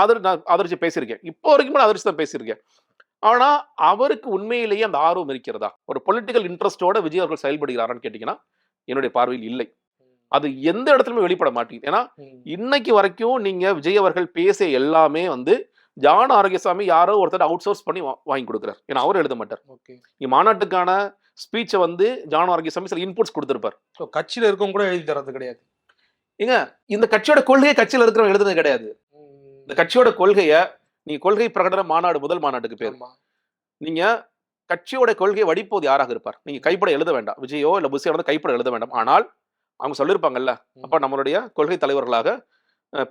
ஆதரிச்சு பேசியிருக்கேன். இப்போ வரைக்கும் ஆதரிச்சு தான் பேசியிருக்கேன். ஆனா அவருக்கு உண்மையிலேயே அந்த ஆர்வம் இருக்கிறதா, ஒரு பொலிட்டிக்கல் இன்ட்ரெஸ்டோட விஜய் அவர்கள் செயல்படுகிறாரான்னு கேட்டீங்கன்னா என்னுடைய பார்வையில் இல்லை. அது எந்த இடத்துலயுமே வெளிப்பட மாட்டேங்குது. ஏன்னா இன்னைக்கு வரைக்கும் நீங்க விஜய் அவர்கள் பேசிய எல்லாமே வந்து ஜான் ஆரோக்கியசாமி யாரோ ஒருத்தர் அவுட் சோர்ஸ் பண்ணி வாங்கி கொடுக்குறாரு. ஏன்னா அவர் எழுத மாட்டார். மாநாட்டுக்கான ஸ்பீச்சை வந்து ஜான் ஆரோக்கியசாமி சில இன்புட்ஸ் கொடுத்திருப்பார். கட்சியில இருக்கவங்க கூட எழுதி தரது கிடையாது. ஏங்க இந்த கட்சியோட கொள்கையை கட்சியில இருக்கிறவங்க எழுதுனது கிடையாது. இந்த கட்சியோட கொள்கையை நீங்க கொள்கை பிரகடன மாநாடு முதல் மாநாட்டுக்கு பேர், நீங்க கட்சியோட கொள்கையை வடிப்போது யாராக இருப்பார்? நீங்க கைப்பட எழுத வேண்டாம், விஜயோ இல்ல புஷியோ வந்து கைப்பட எழுத வேண்டாம். ஆனால் அவங்க சொல்லியிருப்பாங்கல்ல, அப்ப நம்மளுடைய கொள்கை தலைவர்களாக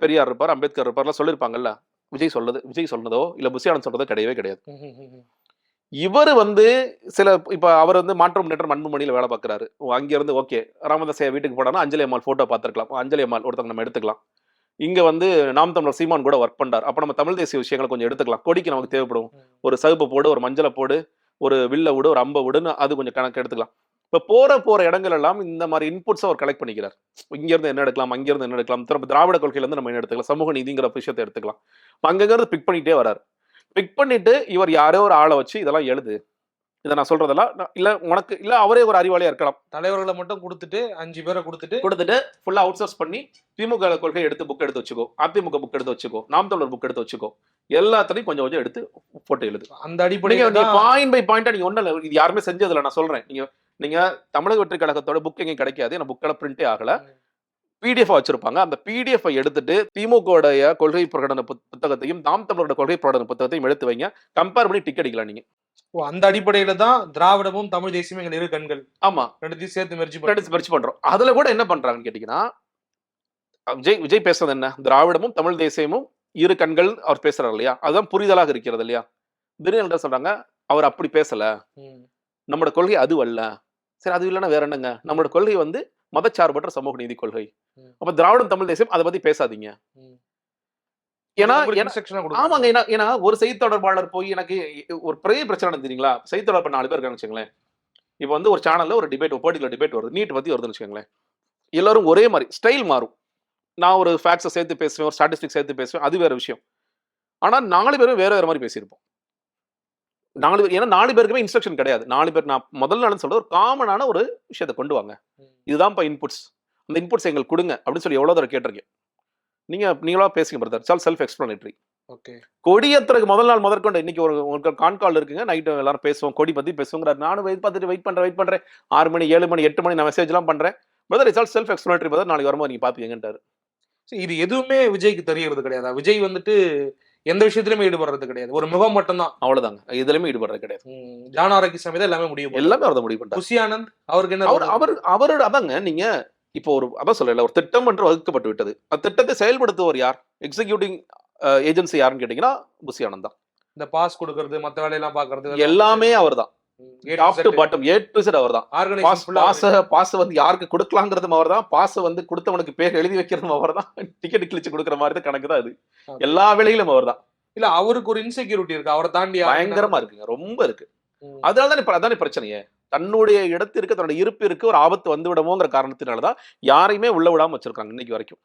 பெரியார் இருப்பார், அம்பேத்கர் இருப்பார்லாம் சொல்லியிருப்பாங்கல்ல. விஜய் சொன்னதோ இல்ல புஷியானந்த் சொல்றதோ கிடையவே கிடையாது. இவர் வந்து சில இப்ப அவர் வந்து மாற்றம் முன்னேற்றம் அன்புமணியில வேலை பார்க்குறாரு. அங்க இருந்து ஓகே ராமதாஸ் ஐயா வீட்டுக்கு போனாலும் அஞ்சலி அம்மாள் போட்டோ பார்த்துருக்கலாம். அஞ்சலி அம்மாள் ஒருத்தவங்க நம்ம எடுத்துக்கலாம். இங்க வந்து நாம் தமிழர் சீமான் கூட ஒர்க் பண்றாரு. அப்ப நம்ம தமிழ் தேசிய விஷயங்களை கொஞ்சம் எடுத்துக்கலாம். கொடிக்கு நமக்கு தேவைப்படும். ஒரு சிவப்பு போடு, ஒரு மஞ்சளை போடு, ஒரு வில்ல விடு, ஒரு அம்ப விடுன்னு அது கொஞ்சம் கணக்கு எடுத்துக்கலாம். இப்ப போற இடங்கள் எல்லாம் இந்த மாதிரி இன்புட்ஸ் அவர் கலெக்ட் பண்ணிக்கிறார். இங்க இருந்து என்ன எடுக்கலாம், அங்க இருந்து என்ன எடுக்கலாம், திரும்ப திராவிட கொள்கையில இருந்து நம்ம என்ன எடுத்துக்கலாம், சமூக நீதிங்கிற விஷயத்தை எடுத்துக்கலாம். அங்கங்க இருந்து பிக் பண்ணிட்டே வராரு. பிக் பண்ணிட்டு இவர் யாரோ ஒரு ஆளை வச்சு இதெல்லாம் எழுது, இதை நான் சொல்றதெல்லாம் இல்ல உனக்கு இல்ல அவரே ஒரு அறிவாளியா இருக்கலாம். தலைவர்களை மட்டும் கொடுத்துட்டு 5 பேரை கொடுத்துட்டு ஃபுல்லா அவுட் சோர்ஸ் பண்ணி திமுக கொள்கை எடுத்து புக் எடுத்து வச்சுக்கோ, அதிமுக புக் எடுத்து வச்சுக்கோ, நாம் தமிழர் புக் எடுத்து வச்சுக்கோ, எல்லாத்தையும் கொஞ்சம் கொஞ்சம் எடுத்து போட்டு எழுது. அந்த அடிப்படையில் பாயிண்ட் பை பாயிண்டா நீங்க ஒண்ணு இது யாருமே செஞ்சதில்லை. நான் சொல்றேன், நீங்க தமிழக வெற்றி கழகத்தோட புக் எங்கேயும் கிடைக்காது. ஏன்னா புக்கெல்லாம் பிரிண்டே ஆகல. பிடிஎஃப் வச்சிருப்பாங்க. அந்த பிடிஎஃப் எடுத்துட்டு திமுக கொள்கை பிரகடன புத்தகத்தையும் நாம் தமிழரோட கொள்கை பிரகடன புத்தகத்தையும் எடுத்து வைங்க. கம்பேர் பண்ணி டிக் அடிக்கலாம் நீங்க. அந்த அடிப்படையில தான் திராவிடமும் தமிழ் தேசியமும் எங்கள் இரு கண்கள். ஆமா, ரெண்டுத்தையும் சேர்த்து முயற்சி பண்றோம். அதுல கூட என்ன பண்றாங்கன்னு கேட்டீங்கன்னா, விஜய் பேசுறது என்ன, திராவிடமும் தமிழ் தேசியமும் இரு கண்கள் அவர் பேசுறாரு இல்லையா, அதுதான் புரிதலாக இருக்கிறது இல்லையா. திடீர்னு என்ன சொல்றாங்க, அவர் அப்படி பேசல, நம்மளோட கொள்கை அது அல்ல. சரி, அது இல்லைன்னா வேற என்னங்க, நம்மளோட கொள்கை வந்து மதச்சார்பற்ற சமூக நீதி கொள்கை. அப்ப திராவிடம் தமிழ் தேசியம் அதை பத்தி பேசாதீங்க. ஏன்னா ஆமாங்க, ஏன்னா ஒரு செய்தி தொடர்பாளர் போய் எனக்கு ஒரு பெரிய பிரச்சனை தெரியுங்களா, செய்தி தொடர்பு 4 பேர் இருக்காங்க வச்சுங்களேன். இப்ப வந்து ஒரு சேனல்ல ஒரு டிபேட், பர்டிகுலர் டிபேட் வருது, நீட் பத்தி வருதுன்னு வச்சுக்கோங்களேன். எல்லாரும் ஒரே மாதிரி ஸ்டைல் மாறும். நான் ஒரு ஃபேக்ட்ஸை சேர்த்து பேசுவேன், ஒரு ஸ்டாட்டிஸ்டிக்ஸ் சேர்த்து பேசுவேன், அது வேற விஷயம். ஆனா 4 பேரும் வேற வேற மாதிரி பேசியிருப்போம். 4 பேர், ஏன்னா 4 பேருக்குமே இன்ஸ்ட்ரக்ஷன் கிடையாது. 4 பேர் நான் முதல்ல நான் சொல்றது ஒரு காமனான ஒரு விஷயத்தை கொண்டு வாங்க, இதுதான்ப்பா இன்புட்ஸ், அந்த இன்புட்ஸ் எங்களுக்கு கொடுங்க அப்படின்னு சொல்லி எவ்வளவு தடவை கேட்டிருக்கேன். நீங்களா பேசுங்க பிரதர், சால் செல்ஃப் எக்ஸ்பிளனேட்டரி. ஓகே, கொடியேற்றதுக்கு முதல் நாள் முதற்கொண்டு இன்னைக்கு ஒரு கான்கால் இருக்குங்க, நைட்டு எல்லாரும் பேசுவோம், கொடி பத்தி பேசுவோங்கிறார். நானும் வெயிட் பண்றேன் 6 மணி 7 மணி 8 மணி நான் மெசேஜ் எல்லாம் பண்றேன். Brother it's all self explanatory brother, நாளைக்கு வரும்போது நீங்க பாப்பீங்கன்றாரு. இது எதுவுமே விஜய்க்கு தெரியறது கிடையாது. விஜய் வந்துட்டு எந்த விஷயத்திலுமே ஈடுபடுறது கிடையாது, ஒரு முகம் மட்டும்தான், அவ்வளவுதாங்க. இதுலயுமே ஈடுபடுறது கிடையாது. ஜான் ஆரோக்கியசாமி தான் எல்லாமே முடியும், எல்லாமே அவர் முடிவு பண்றாரு. புஷி ஆனந்த் அவருக்கு என்ன, அவரோட அதாங்க, நீங்க இப்போ அதான் சொல்லல, ஒரு திட்டம் என்று வகுக்கப்பட்டு விட்டது. அந்த திட்டத்தை செயல்படுத்துவர் யார், எக்ஸிக்யூட்டிங் ஏஜென்சி யாருன்னு கேட்டீங்கன்னா புஷி ஆனந்த் தான். இந்த பாஸ் கொடுக்கறது, மத்த வேலையெல்லாம் பாக்குறது எல்லாமே அவர் தான். Top to bottom A to Z அவர் தான். பாஸ் வந்து யாருக்கு கொடுக்கலாங்கிறதும் அவர் தான், பாஸ் வந்து கொடுத்தவனுக்கு பேர் எழுதி வைக்கிறதும் அவர் தான், டிக்கெட் கிழிச்சு கொடுக்குற மாதிரி தான் கணக்கு தான் அது. எல்லா வேலையிலும் அவர் தான். இல்ல அவருக்கு ஒரு இன்செக்யூரிட்டி இருக்கு, அவரை தாண்டி பயங்கரமா இருக்குங்க, ரொம்ப இருக்கு. அதனாலதான் அதானே பிரச்சனையே, தன்னுடைய இடத்திற்கு தன்னுடைய இருப்பிற்கு ஒரு ஆபத்து வந்து விடமோங்கிற காரணத்தினாலதான் யாரையுமே உள்ள விடாம வச்சிருக்காங்க இன்னைக்கு வரைக்கும்.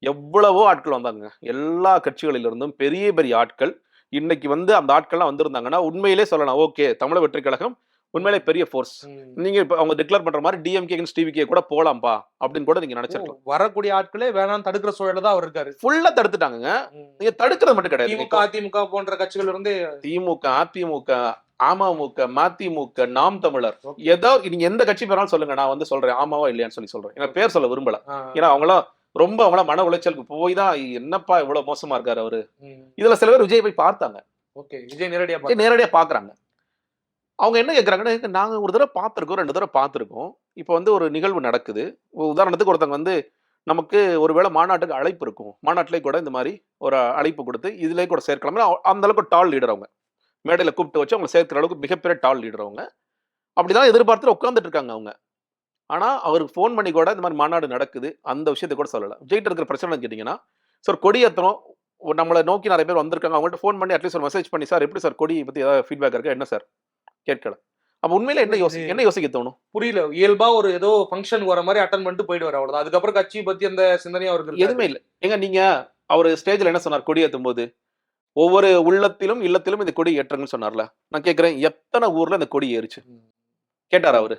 எவ்வளவோ ஆட்கள் வந்தாங்க எல்லா கட்சிகளிலிருந்தும், பெரிய பெரிய ஆட்கள். இன்னைக்கு வந்து அந்த ஆட்கள்லாம் வந்திருந்தாங்கன்னா உண்மையிலே சொல்லலாம், ஓகே தமிழக வெற்றி கழகம் உண்மையிலே பெரிய ஃபோர்ஸ். நீங்க இப்ப அவங்க டிக்ளேர் பண்ற மாதிரி டிஎம்கே டிவிகே கூட போலாம்பா அப்படின்னு கூட நீங்க நினைச்சிருக்கலாம். வரக்கூடிய ஆட்களே வேணாம் தடுக்கிற சூழல தான் அவர் இருக்காரு. ஃபுல்லா தடுத்துட்டாங்க. நீங்க தடுக்கிறது மட்டும் கிடையாது. திமுக அதிமுக போன்ற கட்சிகள் இருந்து திமுக அதிமுக அமமுக மதிமுக நாம் தமிழர் ஏதாவது நீங்க எந்த கட்சி பேராலும் சொல்லுங்க, நான் வந்து சொல்றேன் ஆமாவா இல்லையான்னு சொல்றேன். எனக்கு பேர் சொல்ல விரும்பல, ஏன்னா அவங்களாம் ரொம்ப மன உளைச்சலுக்கு போய் தான் என்னப்பா இவ்வளவு மோசமா இருக்காரு அவரு. இதுல சில பேர் விஜய் போய் பார்த்தாங்க. விஜய் நேரடியா பாக்குறாங்க. அவங்க என்ன கேட்கறாங்கன்னா, நாங்க ஒரு தடவை பார்த்திருக்கோம் 2 தடவை பார்த்திருக்கோம், இப்ப வந்து ஒரு நிகழ்வு நடக்குது, உதாரணத்துக்கு ஒருத்தவங்க வந்து நமக்கு ஒருவேளை மாநாட்டுக்கு அழைப்பு இருக்கும், மாநாட்டிலே கூட இந்த மாதிரி ஒரு அழைப்பு கொடுத்து இதுலயே கூட சேர்க்கலாம். அந்த அளவுக்கு டால் லீடர் அவங்க, மேடையில கூப்பிட்டு வச்சு அவங்க சேர்க்கிற அளவுக்கு மிகப்பெரிய டால் லீடர் அவங்க. அப்படிதான் எதிர்பார்த்து உட்காந்துட்டு இருக்காங்க அவங்க. ஆனா அவருக்கு ஃபோன் பண்ணி கூட இந்த மாதிரி மாநாடு நடக்குது அந்த விஷயத்தை கூட சொல்லல. விஜய்கிட்ட இருக்கிற பிரச்சனை கேட்டீங்கன்னா, சார் கொடி ஏற்றணும், நம்மளை நோக்கி நிறைய பேர் வந்திருக்காங்க, அவங்கள்ட்ட ஃபோன் பண்ணி அட்லீஸ்ட் ஒரு மெசேஜ் பண்ணி, சார் எப்படி சார் கொடி பத்தி ஏதாவது ஃபீட்பேக் இருக்கா என்ன சார் கேட்கல. அப்ப உண்மையில என்ன யோசிக்க தோணும் புரியல. இயல்பா ஒரு ஏதோ ஃபங்க்ஷன் வர மாதிரி அட்டன் பண்ணிட்டு போயிடுவார், அவ்வளவுதான். அதுக்கப்புறம் கட்சி பத்தி அந்த சிந்தனையும் அவருக்கு எதுவுமே இல்லை. எங்க நீங்க அவர் ஸ்டேஜ்ல என்ன சொன்னார், கொடி ஏற்றும் போது ஒவ்வொரு உள்ளத்திலும் இல்லத்திலும் இந்த கொடி ஏற்றுங்கன்னு சொன்னார்ல. நான் கேட்கிறேன், எத்தனை ஊர்ல இந்த கொடி ஏறிச்சு கேட்டார் அவரு?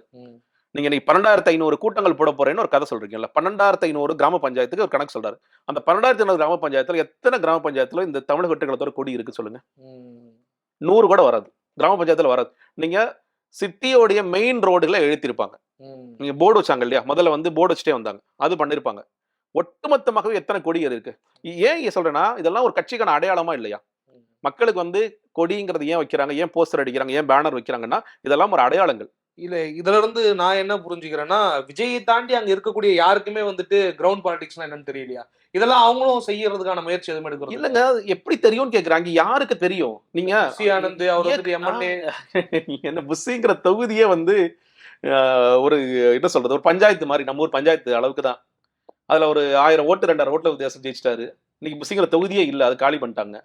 நீங்க இன்னைக்கு 12,500 கூட்டங்கள் போட போறேன்னு ஒரு கதை சொல்றீங்கல்ல, 12,500 கிராம பஞ்சாயத்துக்கு ஒரு கணக்கு சொல்றாரு. அந்த 12,500 கிராம பஞ்சாயத்துல எத்தனை கிராம பஞ்சாயத்துல இந்த தமிழக வெற்றி கழகத்தோட கொடி இருக்கு சொல்லுங்க? 100 கூட வராது, கிராம பஞ்சாயத்துல வராது. நீங்க சிட்டியோடைய மெயின் ரோடுகளை எழுத்திருப்பாங்க, நீங்க போர்டு வச்சாங்க இல்லையா, முதல்ல வந்து போர்டு வச்சுட்டே வந்தாங்க, அது பண்ணிருப்பாங்க. ஒட்டுமொத்தமாகவே எத்தனை கொடி இருக்கு. ஏன் சொல்றேன்னா, இதெல்லாம் ஒரு கட்சிக்கான அடையாளமா இல்லையா? மக்களுக்கு வந்து கொடிங்கிறது ஏன் வைக்கிறாங்க, ஏன் போஸ்டர் அடிக்கிறாங்க, ஏன் பேனர் வைக்கிறாங்கன்னா இதெல்லாம் ஒரு அடையாளங்கள். இல்ல இதுல இருந்து நான் என்ன புரிஞ்சுக்கிறேன்னா, விஜயை தாண்டி அங்க இருக்கக்கூடிய யாருக்குமே வந்துட்டு கிரவுண்ட் பாலிடிக்ஸ்னா என்னன்னு தெரியலையா? இதெல்லாம் அவங்களும் செய்யறதுக்கான முயற்சி எதுவும் எடுக்கிறது இல்ல. இல்லங்க அது எப்படி தெரியும்னு கேக்குறாங்க. யாருக்கு தெரியும்? நீங்க புஷி ஆனந்த் அவர் வந்துட்டு எம்எல்ஏ. என்ன புஸ்ஸிங்கிற தொகுதியே வந்து ஒரு என்ன சொல்றது, ஒரு பஞ்சாயத்து மாதிரி, நம்ம ஊர் பஞ்சாயத்து அளவுக்கு தான். அதுல ஒரு 1000 ஓட்டு 2000 ஓட்டுல வித்தியாசம் ஜெயிச்சிட்டாரு. இன்னைக்கு புஸ்ஸிங்கிற தொகுதியே இல்ல, அது காலி பண்ணிட்டாங்க.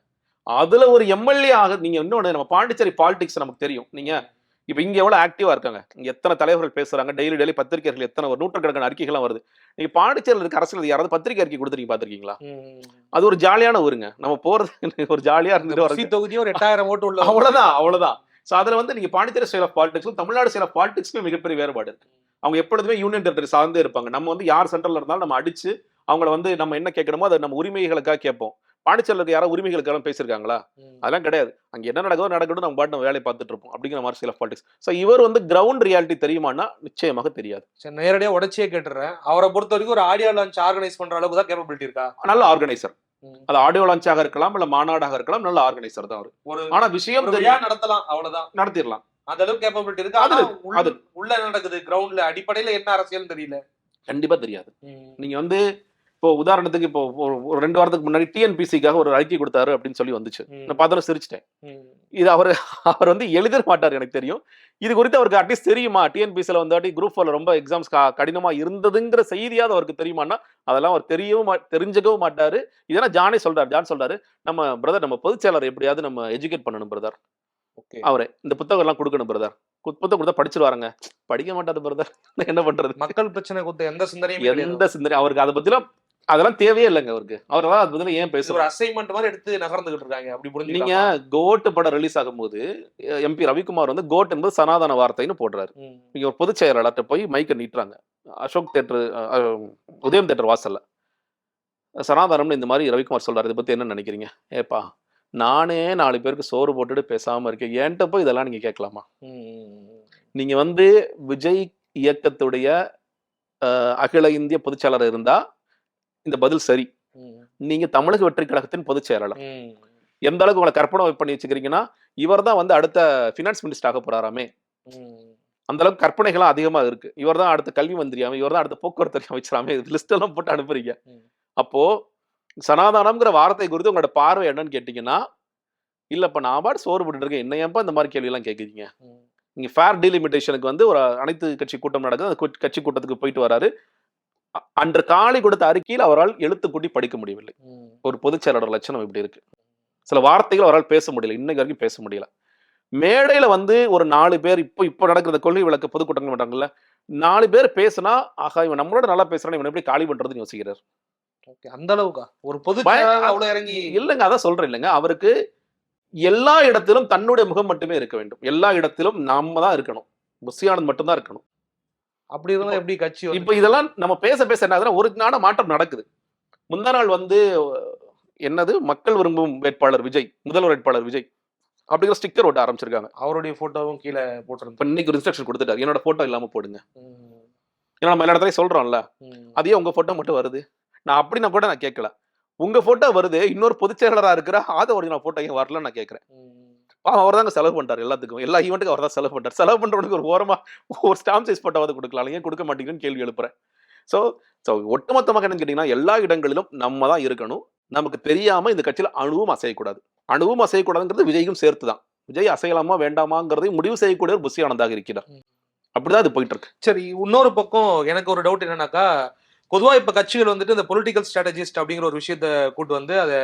அதுல ஒரு எம்எல்ஏ ஆக நீங்க இன்னொன்னு, நம்ம பாண்டிச்சேரி பாலிடிக்ஸ் நமக்கு தெரியும். நீங்க இப்ப இங்க எவ்வளவு ஆக்டிவா இருக்காங்க, இங்க எத்தனை தலைவர்கள் பேசுறாங்க, டெய்லி பத்திரிகைகள் எத்தனை ஒரு நூற்றுக்கணக்கான அறிக்கைகள்லாம் வருது. நீங்க பாண்டிச்சேரியில் இருக்க அரசியல் யாராவது பத்திரிகை அறிக்கை கொடுத்து நீங்க பாத்திருக்கீங்களா? அது ஒரு ஜாலியான ஊருங்க. நம்ம போறது ஒரு ஜாலியா இருந்துட்டு புஷி தொகுதியும் ஒரு 8000 ஓட்டு உள்ள. அவ்வளவுதான். சோ அதுல வந்து நீங்க Pondicherry style of பாலிடிக்ஸும் Tamil Nadu style of பாலிடிக்ஸ்க்கும் மிகப்பெரிய வேறுபாடு இருக்கு. அவங்க எப்பொழுதுமே யூனியன் டெரிட்டரி சார்ந்தே இருப்பாங்க. நம்ம வந்து யார் சென்ட்ரல்ல இருந்தாலும் நம்ம அடிச்சு அவங்கள வந்து நம்ம என்ன கேட்கணுமோ அதை நம்ம உரிமைகளுக்காக கேட்போம். பாண்டிச்சேரியில் இருக்க யாராவது உரிமைகளுக்காக பேசியிருக்காங்களா? அதெல்லாம் கிடையாது. அங்க என்ன நடக்கட்டும், நம்ம பாட்டு நம்ம வேலையை பார்த்துட்டு இருப்போம் அப்படிங்கிற மாதிரி ஸ்டைல் ஆஃப் பாலிடிக்ஸ். ஸோ இவர் வந்து கிரவுண்ட் ரியாலிட்டி தெரியுமான்னா நிச்சயமாக தெரியாது. சரி, நேரடியா உடச்சியே கேட்டுறேன். அவரை பொறுத்த வரைக்கும் ஒரு ஆடியோ லான்ச் ஆர்கனைஸ் பண்ற அளவுக்கு தான் கேப்பபிலிட்டி இருக்கா? நல்ல ஆர்கனைசர். அது ஆடியோ லான்ச்சாக இருக்கலாம், இல்ல மாநாடாக இருக்கலாம், நல்ல ஆர்கனைசர் தான் அவரு. ஆனா விஷயம் நடத்தலாம், அவ்வளவுதான், நடத்திடலாம். அந்த அளவுக்கு கேப்பபிலிட்டி இருக்கு. அது உள்ள நடக்குது கிரவுண்ட்ல அடிப்படையில என்ன அரசியல் தெரியல. கண்டிப்பா தெரியாது. நீங்க வந்து இப்போ உதாரணத்துக்கு இப்போ ஒரு 2 வாரத்துக்கு முன்னாடி டிஎன்பிசிக்காக ஒரு அறிக்கை கொடுத்தாரு அப்படின்னு சொல்லி வந்துச்சு. நான் பார்த்தாலும் சிரிச்சிட்டேன். இது அவர் வந்து எழுதிட மாட்டார் எனக்கு தெரியும். இது குறித்து அவருக்கு அட்லீஸ்ட் தெரியுமா? டிஎன்பிசில வந்து குரூப் 4 ரொம்ப எக்ஸாம்ஸ் கடினமா இருந்ததுங்கிற செய்தியாவது அவருக்கு தெரியுமான்னா அதெல்லாம் அவர் தெரிஞ்சுக்கவும் மாட்டாரு. இதெல்லாம் ஜான் சொல்றாரு, நம்ம பிரதர் நம்ம பொதுச் செயலர் எப்படியாவது நம்ம எஜுகேட் பண்ணணும் பிரதர். அவரே இந்த புத்தகம் எல்லாம் கொடுக்கணும் பிரதர். புத்தகம் கொடுத்தா படிச்சிருவாருங்க. படிக்க மாட்டாரு பிரதர். என்ன பண்றது? மக்கள் பிரச்சனை கொடுத்த எந்த சிந்தனையும் அவருக்கு அதை பத்திலாம் அதெல்லாம் தேவையே இல்லைங்க அவருக்கு. அவரெல்லாம் அது பதில் ஏன் பேசுற ஒரு அசைன்மெண்ட் மாதிரி எடுத்து நகர்ந்துகிட்டு இருக்காங்க. அப்படி புரிஞ்சு நீங்க கோட் படம் ரிலீஸ் ஆகும்போது எம்பி ரவிக்குமார் வந்து கோட் என்பது சனாதன வார்த்தைன்னு போடுறாரு. நீங்க ஒரு பொதுச் செயலாளர்கிட்ட போய் மைக்கை நீட்டுறாங்க. அசோக் தேட்டர், உதயம் தேட்டர் வாசல்ல சனாதனம்னு இந்த மாதிரி ரவிக்குமார் சொல்றாரு. இதை பத்தி என்ன நினைக்கிறீங்க? ஏப்பா நானே 4 பேருக்கு சோறு போட்டுட்டு பேசாம இருக்கேன், என்கிட்ட போய் இதெல்லாம் நீங்க கேட்கலாமா? நீங்க வந்து விஜய் இயக்கத்துடைய அகில இந்திய பொதுச்செயலாளர் இருந்தா இந்த பதில் சரி. நீங்க தமிழக வெற்றி கழகத்தின் பொதுச் செயலாளர். எந்த அளவுக்கு உங்களை கற்பனை பண்ணி வச்சுக்கிறீங்கன்னா, இவர் தான் வந்து அடுத்த பினான்ஸ் மினிஸ்டர் ஆக போறாராமே. அந்த அளவுக்கு கற்பனைகள்லாம் அதிகமா இருக்கு. இவர் தான் அடுத்த கல்வி மந்திரியாமே, இவர் தான் அடுத்த போக்குவரத்து அமைச்சராமே, லிஸ்ட் எல்லாம் போட்டு அனுப்புறீங்க. அப்போ சனாதானம்ங்கிற வார்த்தை குறித்து உங்களோட பார்வை என்னன்னு கேட்டீங்கன்னா, இல்லப்ப நான் பாட்டு சோறு போட்டுட்டு இருக்கேன், என்ன ஏன்பா இந்த மாதிரி கேள்வி எல்லாம் கேட்குறீங்க? நீங்க ஃபேர் டீலிமிட்டேஷனுக்கு வந்து ஒரு அனைத்து கட்சி கூட்டம் நடக்குது. அந்த கட்சி கூட்டத்துக்கு போயிட்டு வராரு. அன்று காலை கொடுத்த அறிக்கையில் அவரால் எழுத்து கூட்டி படிக்க முடியவில்லை. ஒரு பொதுச் செயலாளர் லட்சணம் இப்படி இருக்கு. சில வார்த்தைகள் அவரால் பேச முடியல, இன்னைக்கு வரைக்கும் பேச முடியல. மேடையில வந்து ஒரு 4 பேர் இப்போ நடக்கிற கொள்கை விளக்க பொதுக்கூட்டங்கள் பண்றாங்கல்ல, 4 பேர் பேசினா ஆகா இவன் நம்மளோட நல்லா பேசுறான், இவன் எப்படி காலி பண்றதுன்னு யோசிக்கிறார். அந்த அளவுக்கா ஒரு பொது அவ்வளவு இறங்கி இல்லைங்க, அதான் சொல்றேன் இல்லைங்க. அவருக்கு எல்லா இடத்திலும் தன்னுடைய முகம் மட்டுமே இருக்க வேண்டும். எல்லா இடத்திலும் நாம தான் இருக்கணும், புஷி ஆனந்த் மட்டும் தான் இருக்கணும். அப்படி இருந்தா எப்படி கட்சி? இப்ப இதெல்லாம் நம்ம பேச என்ன ஆகுதுன்னா ஒரு ஞான மாற்றம் நடக்குது. முந்தா நாள் வந்து என்னது மக்கள் விரும்பும் வேட்பாளர் விஜய், முதல்வர் வேட்பாளர் விஜய் அப்படிங்கிற ஸ்டிக்கர் ஓட்ட ஆரம்பிச்சிருக்காங்க. அவருடைய போட்டோவும் கீழே போட்டு இன்னைக்கு ஒரு இன்ஸ்ட்ரக்ஷன் கொடுத்துட்டாரு, என்னோட போட்டோ இல்லாம போடுங்க. ஏன்னா நம்ம எல்லா இடத்துலயும் சொல்றோம்ல, அதே உங்க போட்டோ மட்டும் வருது. நான் அப்படின்னா கூட நான் கேட்கல, உங்க போட்டோ வருது, இன்னொரு பொதுச் செயலாளரா இருக்கிற ஆதவ போட்டோ ஏன் வரலன்னு நான் கேட்கிறேன். அவர் தாங்க செலவு பண்றாரு எல்லாத்துக்கும், எல்லா ஈவெண்ட்டுக்கும் அவர் தான் செலவு பண்றாரு. செலவு பண்றவனுக்கு ஒரு ஓரமா ஒரு ஸ்டாம்ப் சைஸ் போட்டோவாது கொடுக்கலாம், ஏன் கொடுக்க மாட்டீங்கன்னு கேள்வி எழுப்புறேன். ஸோ ஒட்டுமொத்தமாக என்னன்னு கேட்டீங்கன்னா எல்லா இடங்களிலும் நம்ம தான் இருக்கணும். நமக்கு தெரியாம இந்த கட்சியில அணுவும் அசையக்கூடாது. அணுவும் அசையக்கூடாதுங்கிறது விஜய்க்கும் சேர்த்து தான். விஜய் அசையலாமா வேண்டாமாங்கிறதையும் முடிவு செய்யக்கூடிய ஒரு புஷி ஆனந்தாக இருக்கிறார். அப்படிதான் இது போயிட்டு இருக்கு. சரி, இன்னொரு பக்கம் எனக்கு ஒரு டவுட் என்னன்னாக்கா, பொதுவா இப்ப கட்சிகள் வந்துட்டு இந்த பொலிட்டிக்கல் ஸ்ட்ராட்டஜிஸ்ட் அப்படிங்கிற ஒரு விஷயத்த கூட்டு வந்து அதை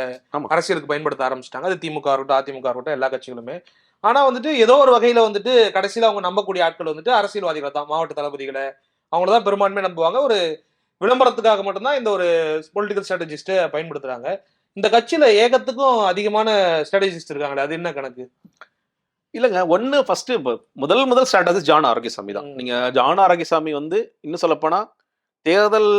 அரசியலுக்கு பயன்படுத்த ஆரம்பிச்சிட்டாங்க. அது திமுக இருக்கட்டும், அதிமுக இருக்கட்டும், எல்லா கட்சிகளுமே. ஆனா வந்துட்டு ஏதோ ஒரு வகையில வந்துட்டு கடைசியில அவங்க நம்பக்கூடிய ஆட்கள் வந்துட்டு அரசியல்வாதிகளை தான், மாவட்ட தளபதிகளை, அவங்களதான் பெரும்பான்மையை நம்புவாங்க. ஒரு விளம்பரத்துக்காக மட்டும்தான் இந்த ஒரு பொலிட்டிக்கல் ஸ்ட்ராட்டஜிஸ்ட பயன்படுத்துறாங்க. இந்த கட்சியில ஏகத்துக்கும் அதிகமான ஸ்ட்ராட்டஜிஸ்ட் இருக்காங்களே, அது என்ன கணக்கு? இல்லைங்க, ஒன்னு ஃபர்ஸ்ட் முதல் ஸ்ட்ராட்டஜிஸ்ட் ஜான் ஆரோக்கியசாமி தான். நீங்க ஜான் ஆரோக்கியசாமி வந்து இன்னும் சொல்லப்போனா தேர்தல்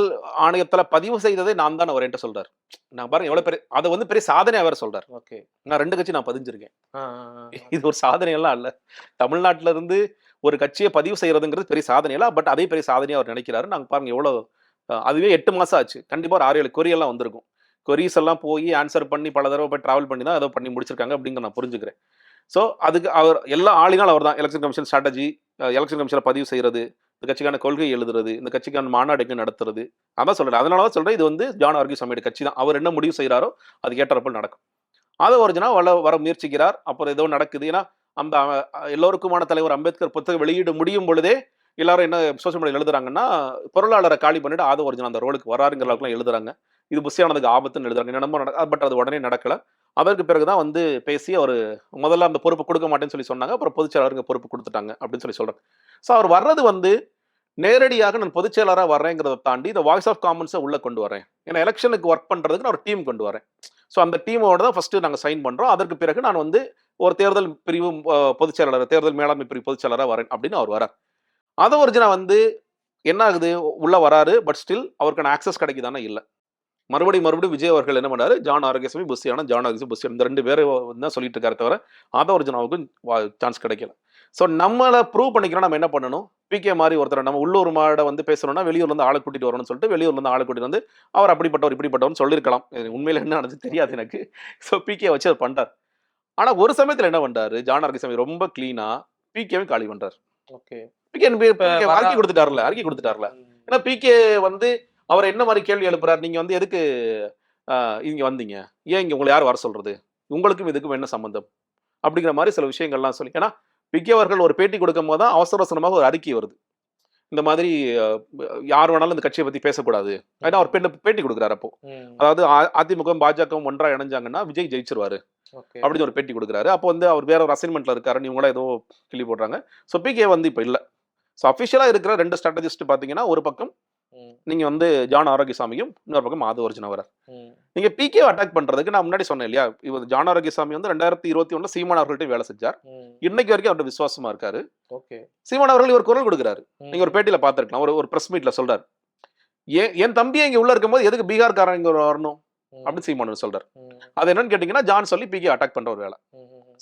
ஆணையத்துல பதிவு செய்ததே நான் தான் அவர் என்கிட்ட சொல்றாரு. நான் பாருங்க எவ்வளவு பெரிய, அதை வந்து பெரிய சாதனை அவர் சொல்றாரு. ஓகே, நான் 2 கட்சி நான் பதிஞ்சிருக்கேன். இது ஒரு சாதனை எல்லாம் இல்ல. தமிழ்நாட்டுல இருந்து ஒரு கட்சியை பதிவு செய்யறதுங்கிறது பெரிய சாதனை இல்ல, பட் அதே பெரிய சாதனையா அவர் நினைக்கிறாரு. நாங்க பாருங்க எவ்வளவு, அதுவே 8 மாசம் ஆச்சு. கண்டிப்பா ஒரு 6-7 கொரி எல்லாம் வந்திருக்கும். கொரிஸ் எல்லாம் போய் ஆன்சர் பண்ணி பல தடவை போய் டிராவல் பண்ணி தான் ஏதோ பண்ணி முடிச்சிருக்காங்க அப்படிங்கிற நான் புரிஞ்சுக்கிறேன். ஸோ அதுக்கு அவர் எல்லா ஆளினால் அவர் தான் எலெக்ஷன் கமிஷன் ஸ்ட்ராட்டஜி, எலெக்ஷன் கமிஷனில் பதிவு செய்கிறது, இந்த கட்சிக்கான கொள்கை எழுதுறது, இந்த கட்சிக்கான மாநாடு எங்கே நடத்துறது, அதான் சொல்கிறேன். அதனால தான் சொல்கிறேன், இது வந்து ஜான் ஆரோக்கியசாமியோட கட்சி தான். அவர் என்ன முடிவு செய்கிறாரோ அதுக்கு ஏற்றப்பல் நடக்கும். அதை ஒரிஜினா வர முயற்சிக்கிறார். அப்புறம் ஏதோ நடக்குது. ஏன்னா அந்த எல்லோருக்குமான தலைவர் அம்பேத்கர் புத்தகம் வெளியிட முடியும் பொழுதே எல்லாரும் என்ன சோசியல் மீடியா எழுதுறாங்கன்னா, பொருளாளரை காலி பண்ணிட்டு ஆதவ ஒரிஜினா அந்த ரோலுக்கு வராருங்கிற அளவுக்குலாம் எழுதுறாங்க. இது புஷியானதுக்கு ஆபத்துன்னு எழுதுறாங்க. என்னமோ பட் அது உடனே நடக்கல. அதற்கு பிறகுதான் வந்து பேசி அவர் முதல்ல அந்த பொறுப்பு கொடுக்க மாட்டேன்னு சொல்லி சொன்னாங்க. அப்புறம் பொதுச்செயலாளருக்கு பொறுப்பு கொடுத்துட்டாங்க அப்படின்னு சொல்லி சொல்றாங்க. ஸோ அவர் வர்றது வந்து நேரடியாக நான் பொதுச்செயலாளராக வர்றேங்கிறத தாண்டி இந்த வாய்ஸ் ஆஃப் காமன்ஸை உள்ள கொண்டு வரேன். ஏன்னா எலெக்ஷனுக்கு ஒர்க் பண்றதுக்கு நான் ஒரு டீம் கொண்டு வரேன். ஸோ அந்த டீமோட தான் ஃபர்ஸ்ட் நாங்கள் சைன் பண்றோம். அதற்கு பிறகு நான் வந்து ஒரு தேர்தல் பிரிவு பொதுச்செயலாளர், தேர்தல் மேலாண்மை பிரிவு பொதுச்செயலாளராக வரேன் அப்படின்னு அவர் வரார். அதை ஒரிஜினா வந்து என்ன ஆகுது, உள்ள வராரு. பட் ஸ்டில் அவருக்கான ஆக்சஸ் கிடைக்குதானே இல்லை. மறுபடியும் விஜய் அவர்கள் என்ன பண்ணாரு, ஜான் ஆரோக்கியசாமி புஷியான, ஜான் ஆரோக்கியசாமி புஷியான இந்த 2 பேரை தான் சொல்லிட்டு இருக்காரு தவிர ஆதவ ஒரிஜினாவுக்கு சான்ஸ் கிடைக்கல. ஸோ நம்மளை ப்ரூவ் பண்ணிக்கிறோம். நம்ம என்ன பண்ணணும், பிகே மாதிரி ஒருத்தர் நம்ம உள்ளூர் மாட வந்து பேசணும்னா வெளியூர்லேருந்து ஆளை கூட்டிட்டு வரணும்னு சொல்லிட்டு வெளியூர்லேருந்து ஆளை கூட்டிட்டு வந்து அவர் அப்படிப்பட்டவர் இப்படிப்பட்டவர்னு சொல்லியிருக்கலாம். உண்மையில என்ன நடந்துச்சு தெரியாது எனக்கு. ஸோ பிகே வச்சு அதை பண்ணிட்டார். ஆனால் ஒரு சமயத்தில் என்ன பண்ணுறாரு, ஜான் ஆரோக்கியசாமி ரொம்ப கிளீனா பிகேவும் காலி பண்றாரு. ஓகே, பிகே அறிக்கை கொடுத்துட்டார்ல. ஏன்னா பிகே வந்து அவர் என்ன மாதிரி கேள்வி எழுப்புறாரு, நீங்க வந்து எதுக்கு இங்க வந்தீங்க, ஏன் இங்க உங்களை யார் வர சொல்றது, உங்களுக்கும் இதுக்கும் என்ன சம்பந்தம் அப்படிங்கிற மாதிரி சில விஷயங்கள்லாம் சொல்லி. ஏன்னா பிகே அவர்கள் ஒரு பேட்டி கொடுக்கும் போது தான் அவசர அவசரமாக ஒரு அறிக்கை வருது, இந்த மாதிரி யார் வேணாலும் இந்த கட்சியை பத்தி பேசக்கூடாது. ஏன்னா அவர் பேட்டி கொடுக்குறாரு. அப்போ அதாவது அதிமுக பாஜகவும் ஒன்றா இணைஞ்சாங்கன்னா விஜய் ஜெயிச்சிருவாரு அப்படின்னு ஒரு பேட்டி கொடுக்குறாரு. அப்போ வந்து அவர் வேற ஒரு அசைன்மெண்ட்ல இருக்காரு, இவங்களா ஏதோ கிளி போடுறாங்க. ஸோ பிகே வந்து இப்போ இல்லை. ஸோ அஃபிஷியலா இருக்கிற 2 ஸ்ட்ராட்டஜிஸ்ட் பாத்தீங்கன்னா, ஒரு பக்கம் நீங்க வந்து ஜான் ஆரோக்கியசாமியும், இன்னொரு பக்கம் ஆதவ ஒரிஜினா வரார். நீங்க பிகே அட்டாக் பண்றதுக்கு நான் முன்னாடி சொன்னேன் இல்லையா, இவர் ஜான் ஆரோக்கியசாமி வந்து 2021 சீமான் அவர்கள்ட்ட வேலை செஞ்சார். இன்னைக்கு வரைக்கும் அவர்கிட்ட விசுவாசமா இருக்காரு. சீமான் அவர்கள் இவர் குரல் கொடுக்குறாரு. நீங்க ஒரு பேட்டியில பாத்துருக்கலாம், ஒரு பிரஸ் மீட்ல சொல்றாரு, என் தம்பியை இங்க உள்ள இருக்கும்போது எதுக்கு பீகார்காரன் இங்க வரணும் அப்படின்னு சீமான் சொல்றாரு. அது என்னன்னு கேட்டீங்கன்னா, ஜான் சொல்லி பிகே அட்டாக் பண்ற ஒரு வேலை.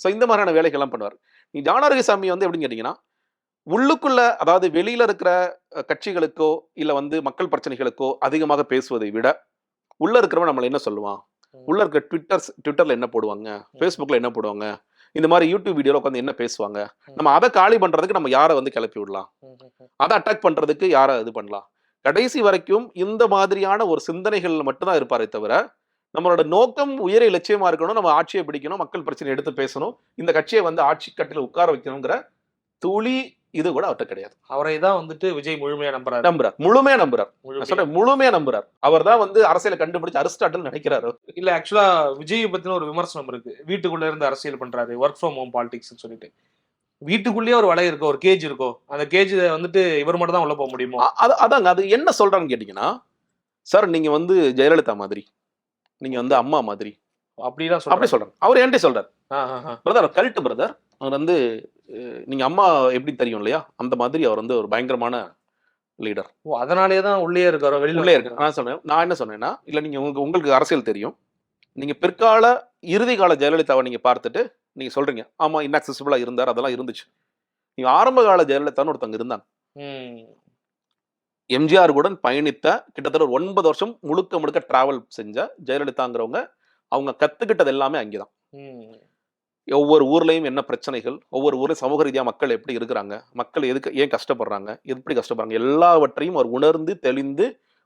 ஸோ இந்த மாதிரியான வேலைகள் எல்லாம் பண்ணுவார். நீ ஜான் ஆரோக்கியசாமி வந்து எப்படின்னு கேட்டீங்கன்னா, உள்ளுக்குள்ள அதாவது வெளியில இருக்கிற கட்சிகளுக்கோ இல்ல வந்து மக்கள் பிரச்சனைகளுக்கோ அதிகமாக பேசுவதை விட உள்ள இருக்கிறவன் நம்மள என்ன சொல்லுவான், உள்ள இருக்கிற ட்விட்டர்ல என்ன போடுவாங்க, ஃபேஸ்புக்ல என்ன போடுவாங்க, இந்த மாதிரி யூடியூப் வீடியோல உட்காந்து என்ன பேசுவாங்க, நம்ம அதை காலி பண்றதுக்கு நம்ம யாரை வந்து கிளப்பி விடலாம், அதை அட்டாக் பண்றதுக்கு யாரை இது பண்ணலாம். கடைசி வரைக்கும் இந்த மாதிரியான ஒரு சிந்தனைகள் மட்டும்தான் இருப்பாரே தவிர, நம்மளோட நோக்கம் உயரிய லட்சியமா இருக்கணும், நம்ம ஆட்சியை பிடிக்கணும், மக்கள் பிரச்சனை எடுத்து பேசணும், இந்த கட்சியை வந்து ஆட்சி கட்டில உட்கார வைக்கணுங்கிற துளி இது கூட அவர்கிட்ட கிடையாது. அவரை தான் வந்துட்டு விஜய் முழுமையா நம்புறார். முழுமையா நம்புறார். அவர் தான் வந்து அரசியலை கண்டுபிடிச்சு அரிஸ்டாட்டில் நினைக்கிறாரு. இல்ல, ஆக்சுவலா விஜய் பத்தின ஒரு விமர்சனம் இருக்கு. வீட்டுக்குள்ள இருந்து அரசியல் பண்றாரு, ஒர்க் ஃப்ரம் ஹோம் பாலிடிக்ஸ் சொல்லிட்டு. வீட்டுக்குள்ளேயே ஒரு வலை இருக்கோ, ஒரு கேஜ் இருக்கோ, அந்த கேஜ் வந்துட்டு இவர் மட்டும் தான் உள்ள போக முடியுமோ? அதாங்க, அது என்ன சொல்றான்னு கேட்டீங்கன்னா, சார் நீங்க வந்து ஜெயலலிதா மாதிரி, நீங்க வந்து அம்மா மாதிரி அப்படிலாம் அப்படி சொல்றாங்க. அவர் என்கிட்ட சொல்றாரு, பிரதர் கல்ட் பிரதர், அவர் வந்து நீங்க அம்மா எப்படி தெரியும் இல்லையா, அந்த மாதிரி அவர் வந்து ஒரு பயங்கரமான லீடர். அதனாலேதான் உள்ளே இருக்காரோ, வெளியில இருக்காரு. நான் என்ன சொன்னேன்னா, இல்ல நீங்க உங்களுக்கு அரசியல் தெரியும், நீங்க பிற்கால இறுதி கால ஜெயலலிதாவை நீங்க பார்த்துட்டு நீங்க சொல்றீங்க ஆமா இன்அக்சசிபிளா இருந்தார், அதெல்லாம் இருந்துச்சு. நீங்க ஆரம்ப கால ஜெயலலிதான்னு ஒருத்தவங்க இருந்தாங்க, எம்ஜிஆர் கூட பயணித்த கிட்டத்தட்ட ஒரு 9 வருஷம் முழுக்க டிராவல் செஞ்ச ஜெயலலிதாங்கிறவங்க, அவங்க கத்துக்கிட்டது எல்லாமே அங்கேதான். ஒவ்வொரு ஊர்லயும் என்ன பிரச்சனைகள், ஒவ்வொரு ஊர்லயும் சமூக ரீதியா மக்கள் எப்படி இருக்கிறாங்க, மக்கள் ஏன் கஷ்டப்படுறாங்க, எப்படி கஷ்டப்படுறாங்க, எல்லாவற்றையும் அவர் உணர்ந்து தெளிந்து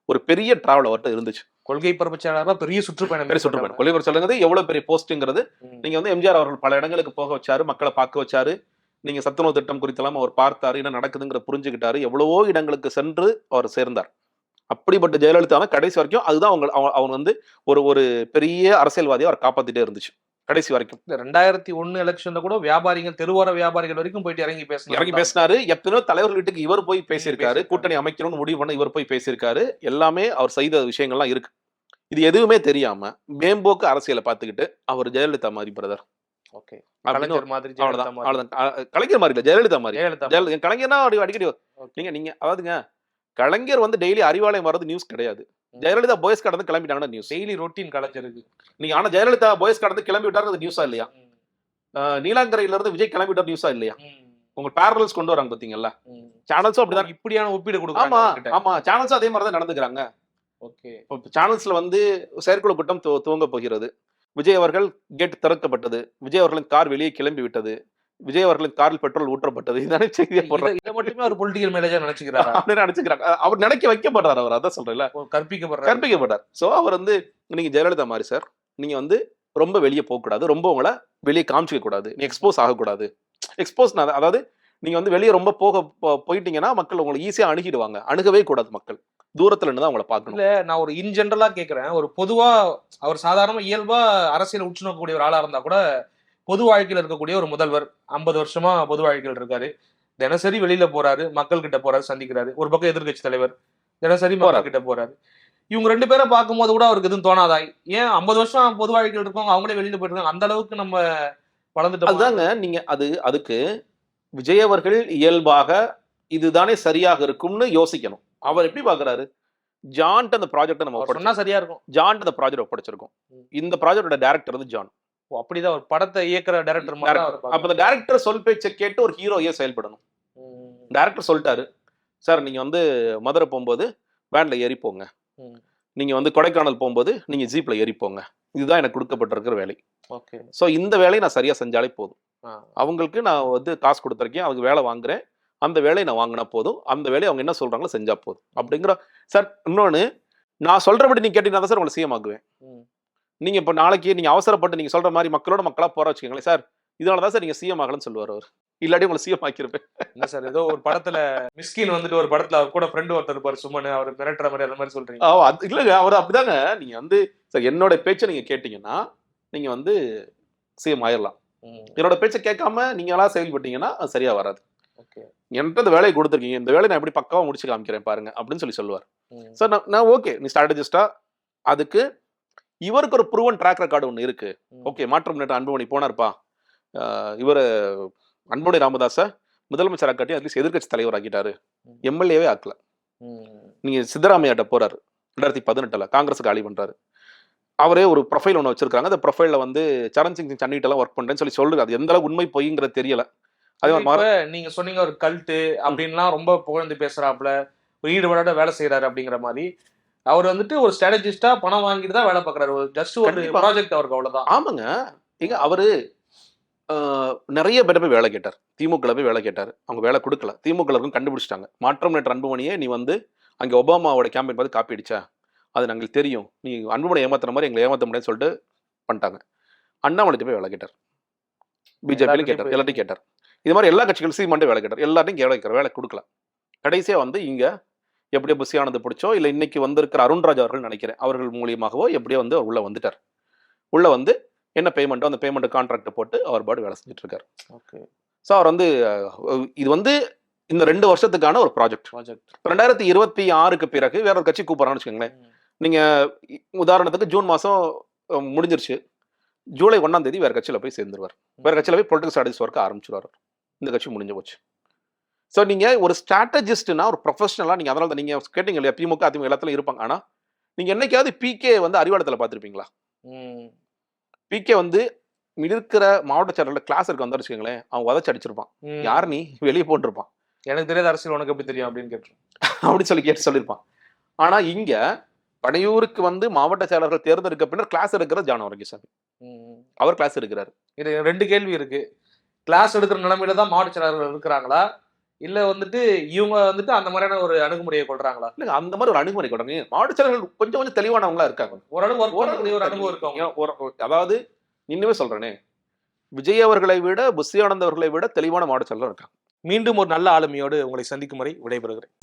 ஒரு பெரிய டிராவல் அவர்கிட்ட இருந்துச்சு. கொள்கை பரப்புச்சாளராக பெரிய சுற்றுப்பயணம். கொள்கை பரப்புச்சாளர் எவ்வளவு பெரிய போஸ்ட்ங்கிறது நீங்க வந்து எம்ஜிஆர் அவர்கள் பல இடங்களுக்கு போக வச்சாரு, மக்களை பார்க்க வச்சாரு. நீங்க சத்துணவு திட்டம் குறித்தெல்லாம் அவர் பார்த்தாரு, என்ன நடக்குதுங்கிற புரிஞ்சுக்கிட்டாரு, எவ்வளவோ இடங்களுக்கு சென்று அவர் சேர்ந்தார். அப்படிப்பட்ட ஜெயலலிதா கடைசி வரைக்கும் அதுதான் அவங்க வந்து ஒரு பெரிய அரசியல்வாதியை அவர் காப்பாத்திட்டே இருந்துச்சு கடைசி வரைக்கும். 2001 எலெக்ஷன்ல கூட வியாபாரிகள், தெருவோர வியாபாரிகள் வரைக்கும் போயிட்டு இறங்கி பேசினாரு. எத்தனையோ தலைவர் வீட்டுக்கு இவர் போய் பேசியிருக்காரு, கூட்டணி அமைக்கணும்னு முடிவு பண்ண இவர் போய் பேசியிருக்காரு. எல்லாமே அவர் செய்த விஷயங்கள்லாம் இருக்கு. இது எதுவுமே தெரியாம மேம்போக்கு அரசியலை பார்த்துக்கிட்டு அவர் ஜெயலலிதா மாதிரி பிரதர், கலைஞர் மாதிரி இல்ல, ஜெயலலிதா மாதிரி. கலைஞர்னா அடிக்கடி நீங்க அதாவதுங்க, கலைஞர் வந்து டெய்லி அறிவாலயம் வர்றது நியூஸ் கிடையாது. ஜெயலலிதா போயஸ் கடந்து கிளம்பிட்டாங்கன்னா நியூஸ், டெய்லி ரொட்டீன் கலைஞருக்கு. நீங்க ஆனா ஜெயலலிதா போயஸ் கடந்து கிளம்பி விட்டாரு நியூஸா இல்லையா, நீலாங்கரையில இருந்து விஜய் கிளம்பி விட்டார் நியூஸா இல்லையா, உங்க பேரலல்ஸ் கொண்டு வராங்க பாத்தீங்களா, சேனல்ஸும் அப்படிதான் இப்படியான ஒப்பீடு கொடுக்குறாங்க. ஆமா, சேனல்ஸும் அதே மாதிரி தான் நடந்துக்கிறாங்க. ஓகே, சேனல்ஸ்ல வந்து செயற்குழு கூட்டம் துவங்க போகிறது, விஜய் அவர்கள் கேட் திறக்கப்பட்டது, விஜய் அவர்களின் கார் வெளியே கிளம்பி விட்டது, விஜய் அவர்களின் காரில் பெட்ரோல் ஊற்றப்பட்டது இதானே செய்தியை போடுறாங்க. இதை மட்டுமே ஒரு பொலிட்டிக்கல் மேனேஜர் நினைச்சுக்கிறாரா? அப்படின்னு நினைச்சுக்கிறாங்க. அவர் நினைக்க வைக்கப்படுறாரு. அவர் அதான் சொல்றேன்ல, கற்பிக்கப்பட்டார். சோ அவர் வந்து நீங்க ஜெயலலிதா மாதிரி சார், நீங்க வந்து ரொம்ப வெளியே போக கூடாது, ரொம்ப உங்களை வெளியே காமிச்சிக்க கூடாது, நீ எக்ஸ்போஸ் ஆகக்கூடாது. எக்ஸ்போஸ் அதாவது நீங்க வந்து வெளியே ரொம்ப போயிட்டீங்கன்னா மக்கள் உங்களை ஈஸியா அணுகிடுவாங்க. அணுகவே கூடாது, மக்கள் தூரத்துல இருந்து தான் உங்களை பார்க்கணும். இல்ல, நான் ஒரு இன் ஜெனரலா கேக்குறேன். ஒரு பொதுவா அவர் சாதாரண இயல்பா அரசியல் உற்று நோக்கக்கூடிய ஒரு ஆளா இருந்தா கூட, பொது வாழ்க்கையில் இருக்கக்கூடிய ஒரு முதல்வர் 50 வருஷமா பொது வாழ்க்கையில் இருக்காரு, தினசரி வெளியில போறாரு, மக்கள் கிட்ட போறாரு, சந்திக்கிறாரு. ஒரு பக்கம் எதிர்கட்சி தலைவர் தினசரி மக்கள் கிட்ட போறாரு. இவங்க 2 பேரை பார்க்கும்போது கூட அவருக்கு எதுவும் தோணாதா? ஏன் 50 வருஷம் பொது வாழ்க்கையில் இருக்கவங்க அவங்களே வெளியில போயிட்டு இருக்காங்க, அந்த அளவுக்கு நம்ம வளர்ந்துட்டோம். அதுதாங்க நீங்க அதுக்கு விஜய் அவர்கள் இயல்பாக இதுதானே சரியாக இருக்கும்னு யோசிக்கணும். அவர் எப்படி பாக்குறாரு, ஜான்ட் அந்த ப்ராஜெக்ட் நம்ம சொன்னா சரியா இருக்கும். ஜான்ட் அந்த ப்ராஜெக்ட் ஒப்படைச்சிருக்கோம். இந்த ப்ராஜெக்டோட டைரக்டர் வந்து ஜான். அப்படிதான் ஒரு படத்தை இயக்குற டைரக்டர் மாதிரி. அப்ப அந்த டைரக்டர் சொல் பேச்சை கேட்டு ஒரு ஹீரோ ஏன் செயல்படணும்? டைரக்டர் சொல்லிட்டாரு, சார் நீங்க வந்து மதுரை போகும்போது வேன்ல ஏறி போங்க, நீங்க வந்து கொடைக்கானல் போகும்போது நீங்க ஜீப்ல ஏறி போங்க, இதுதான் எனக்கு கொடுக்கப்பட்டிருக்கிற வேலை. ஓகே, ஸோ இந்த வேலையை நான் சரியா செஞ்சாலே போதும். அவங்களுக்கு நான் வந்து காசு கொடுத்துருக்கேன், அவங்க வேலை வாங்குறேன், அந்த வேலையை நான் வாங்கினா போதும், அந்த வேலையை அவங்க என்ன சொல்றாங்களோ செஞ்சா போதும் அப்படிங்கிற. சார் இன்னொன்னு, நான் சொல்றபடி நீங்க கேட்டீங்கன்னா தான் சார் உங்களை சிஎம் ஆக்குவேன். நீங்க இப்ப நாளைக்கு நீங்க அவசரப்பட்டு நீங்க சொல்ற மாதிரி மக்களோட மக்களா போற வச்சுக்கோங்களேன் சார், இதனாலதான் சார் நீங்க சிஎம் ஆகலன்னு சொல்லுவார் அவர். இல்லாட்டி உங்களை சிஎம் ஆக்கிருப்பேன். என்ன சார், ஏதோ ஒரு படத்துல மிஸ்கின் வந்துட்டு ஒரு படத்துல அவர் கூட ஃப்ரெண்ட் ஒருத்தர் இருப்பாரு, சும்மா அவர் மிரட்டுற மாதிரி அந்த மாதிரி சொல்றீங்க. அது இல்லங்க, அவர் அப்படிதாங்க. நீங்க வந்து சார் என்னோட பேச்சை நீங்க கேட்டீங்கன்னா நீங்க வந்து சிஎம் ஆயிடலாம். என்னோட பேச்சை கேட்காம நீங்க எல்லாம் செயல்பட்டீங்கன்னா அது சரியா வராது. என்கிட்ட இந்த வேலையை கொடுத்துருக்கீங்க, இந்த வேலையை நான் எப்படி பக்காவா முடிச்சு காமிக்கிறேன் பாருங்க அப்படின்னு சொல்லுவார். சார் நான் ஓகே, நீ ஸ்ட்ராட்டஜிஸ்டா, அதுக்கு இவருக்கு ஒரு ப்ரூவன் ட்ராக் ரெக்கார்டு ஒன்று இருக்கு. ஓகே, மாற்றம் நேற்று அன்புமணி போனார்ப்பா, இவர் அன்புமணி ராமதாஸ முதலமைச்சர் ஆக்காட்டி அட்லீஸ்ட் எதிர்கட்சி தலைவர் ஆக்கிட்டாரு, எம்எல்ஏவே ஆக்கல. நீங்க சித்தராமையாட்ட போறாரு 2018 காங்கிரஸுக்கு காலி பண்றாரு. அவரே ஒரு ப்ரொஃபைல் ஒன்று வச்சிருக்காங்க. அந்த ப்ரொஃபைல்ல வந்து சரண் சிங் சன்னிட்டெல்லாம் ஒர்க் பண்றேன்னு சொல்லுது. அது எந்த அளவுக்கு உண்மை பொய்ங்கிறது தெரியல. அதே மாதிரி நீங்க சொன்னீங்க ஒரு கல்ட்டு அப்படின்லாம் ரொம்ப புகழ்ந்து பேசுறாப்புல, ஈடுபாடோட வேலை செய்யறாரு அப்படிங்கிற மாதிரி. அவர் வந்துட்டு ஒரு ஸ்ட்ராட்டஜிஸ்டா பணம் வாங்கிட்டு தான் வேலை பார்க்கறாரு. ஜஸ்ட் ஒரு ப்ராஜெக்ட் அவருக்கு அவ்வளவுதான். ஆமாங்க, இங்க அவரு நிறைய பேர் போய் வேலை கேட்டார், திமுக போய் வேலை கேட்டார், அவங்க வேலை கொடுக்கல. திமுக கண்டுபிடிச்சிட்டாங்க, மாற்றம் நேற்று அன்புமணியே நீ வந்து அங்க ஒபாமாவோட கேம்பெயின் பார்த்து காப்பி அடிச்சா, அது நாங்களுக்கு தெரியும், நீ அன்புமணி ஏமாத்துற மாதிரி எங்களை ஏமாத்த முடியாதுன்னு சொல்லிட்டு பண்ணிட்டாங்க. அண்ணாமலைட்டு போய் வேலை கேட்டார், பிஜேபியிலும் கேட்டார், எல்லாத்தையும் கேட்டார். இது மாதிரி எல்லா கட்சிகளும் சீமாண்டே வேலை கேட்டார், எல்லாத்தையும் வேலை கொடுக்கல. கடைசியா வந்து இங்க எப்படியோ புஷியானது பிடிச்சோ இல்லை இன்னைக்கு வந்திருக்கிற அருண்ராஜ் அவர்கள் நினைக்கிறேன், அவர்கள் மூலியமாகவோ எப்படியோ வந்து உள்ள வந்துட்டார். உள்ள வந்து என்ன பேமெண்ட்டோ அந்த பேமெண்ட் கான்ட்ராக்ட் போட்டு அவர் பாடு வேலை செஞ்சுட்டு இருக்காரு. ஸோ அவர் வந்து இது வந்து இந்த 2 வருஷத்துக்கான ஒரு ப்ராஜெக்ட். 2026க்கு பிறகு வேற ஒரு கட்சி கூப்பிட்றான்னு வச்சுக்கோங்களேன். நீங்க உதாரணத்துக்கு ஜூன் மாசம் முடிஞ்சிருச்சு, ஜூலை 1ஆம் தேதி வேற கட்சியில போய் சேர்ந்துருவார். வேற கட்சியில போய் பொலிட்டிக்கல் ஸ்ட்ராட்டஜிஸ்ட் ஒர்க் ஆரம்பிச்சிருவார். இந்த கட்சி முடிஞ்சு போச்சு. ஸோ நீங்க ஒரு ஸ்ட்ராட்டஜிஸ்ட்னா ஒரு ப்ரொஃபஷனலா நீங்க, அதனால தான் நீங்க கேட்டீங்க இல்லையா, திமுக அதிமுக எல்லாத்துலயும் இருப்பாங்க. ஆனா நீங்க என்னைக்காவது பிகே வந்து அறிவாளத்துல பார்த்துருப்பீங்களா? பிகே வந்து இருக்கிற மாவட்ட செயலர் கிளாஸ் இருக்க வந்து வச்சுக்கோங்களேன், அவன் உதச்சு அடிச்சிருப்பான். யார் நீ, வெளியே போட்டுருப்பான். எனக்கு தெரியாத அரசியல் உனக்கு எப்படி தெரியும் அப்படின்னு கேட்டு அப்படி கேட்டு சொல்லியிருப்பான். ஆனா இங்க பனையூருக்கு வந்து மாவட்ட செயலர்கள் தேர்ந்தெடுக்க பின்னர் கிளாஸ் எடுக்கிற ஜான் வர்கீசாமி, அவர் கிளாஸ் எடுக்கிறாரு. இது 2 கேள்வி இருக்கு. கிளாஸ் எடுக்கிற நிலைமையில தான் மாவட்ட செயலர்கள் இருக்கிறாங்களா, இல்ல வந்துட்டு இவங்க வந்துட்டு அந்த மாதிரியான ஒரு அணுகுமுறையை கொள்றாங்களா? இல்ல, அந்த மாதிரி ஒரு அணுகுமுறை கொள்றாங்க. மாவட்ட செயலர்கள் கொஞ்சம் தெளிவானவங்களா இருக்காங்க, ஓரளவு ஒரு அனுபவம் இருக்காங்க. அதாவது இன்னுமே சொல்றேனே, விஜய் அவர்களை விட புஷியானந்த் அவர்களை விட தெளிவான மாவட்ட செயலர்கள் இருக்காங்க. மீண்டும் ஒரு நல்ல ஆளுமையோடு உங்களை சந்திக்கும் வரை விடைபெறுகிறேன்.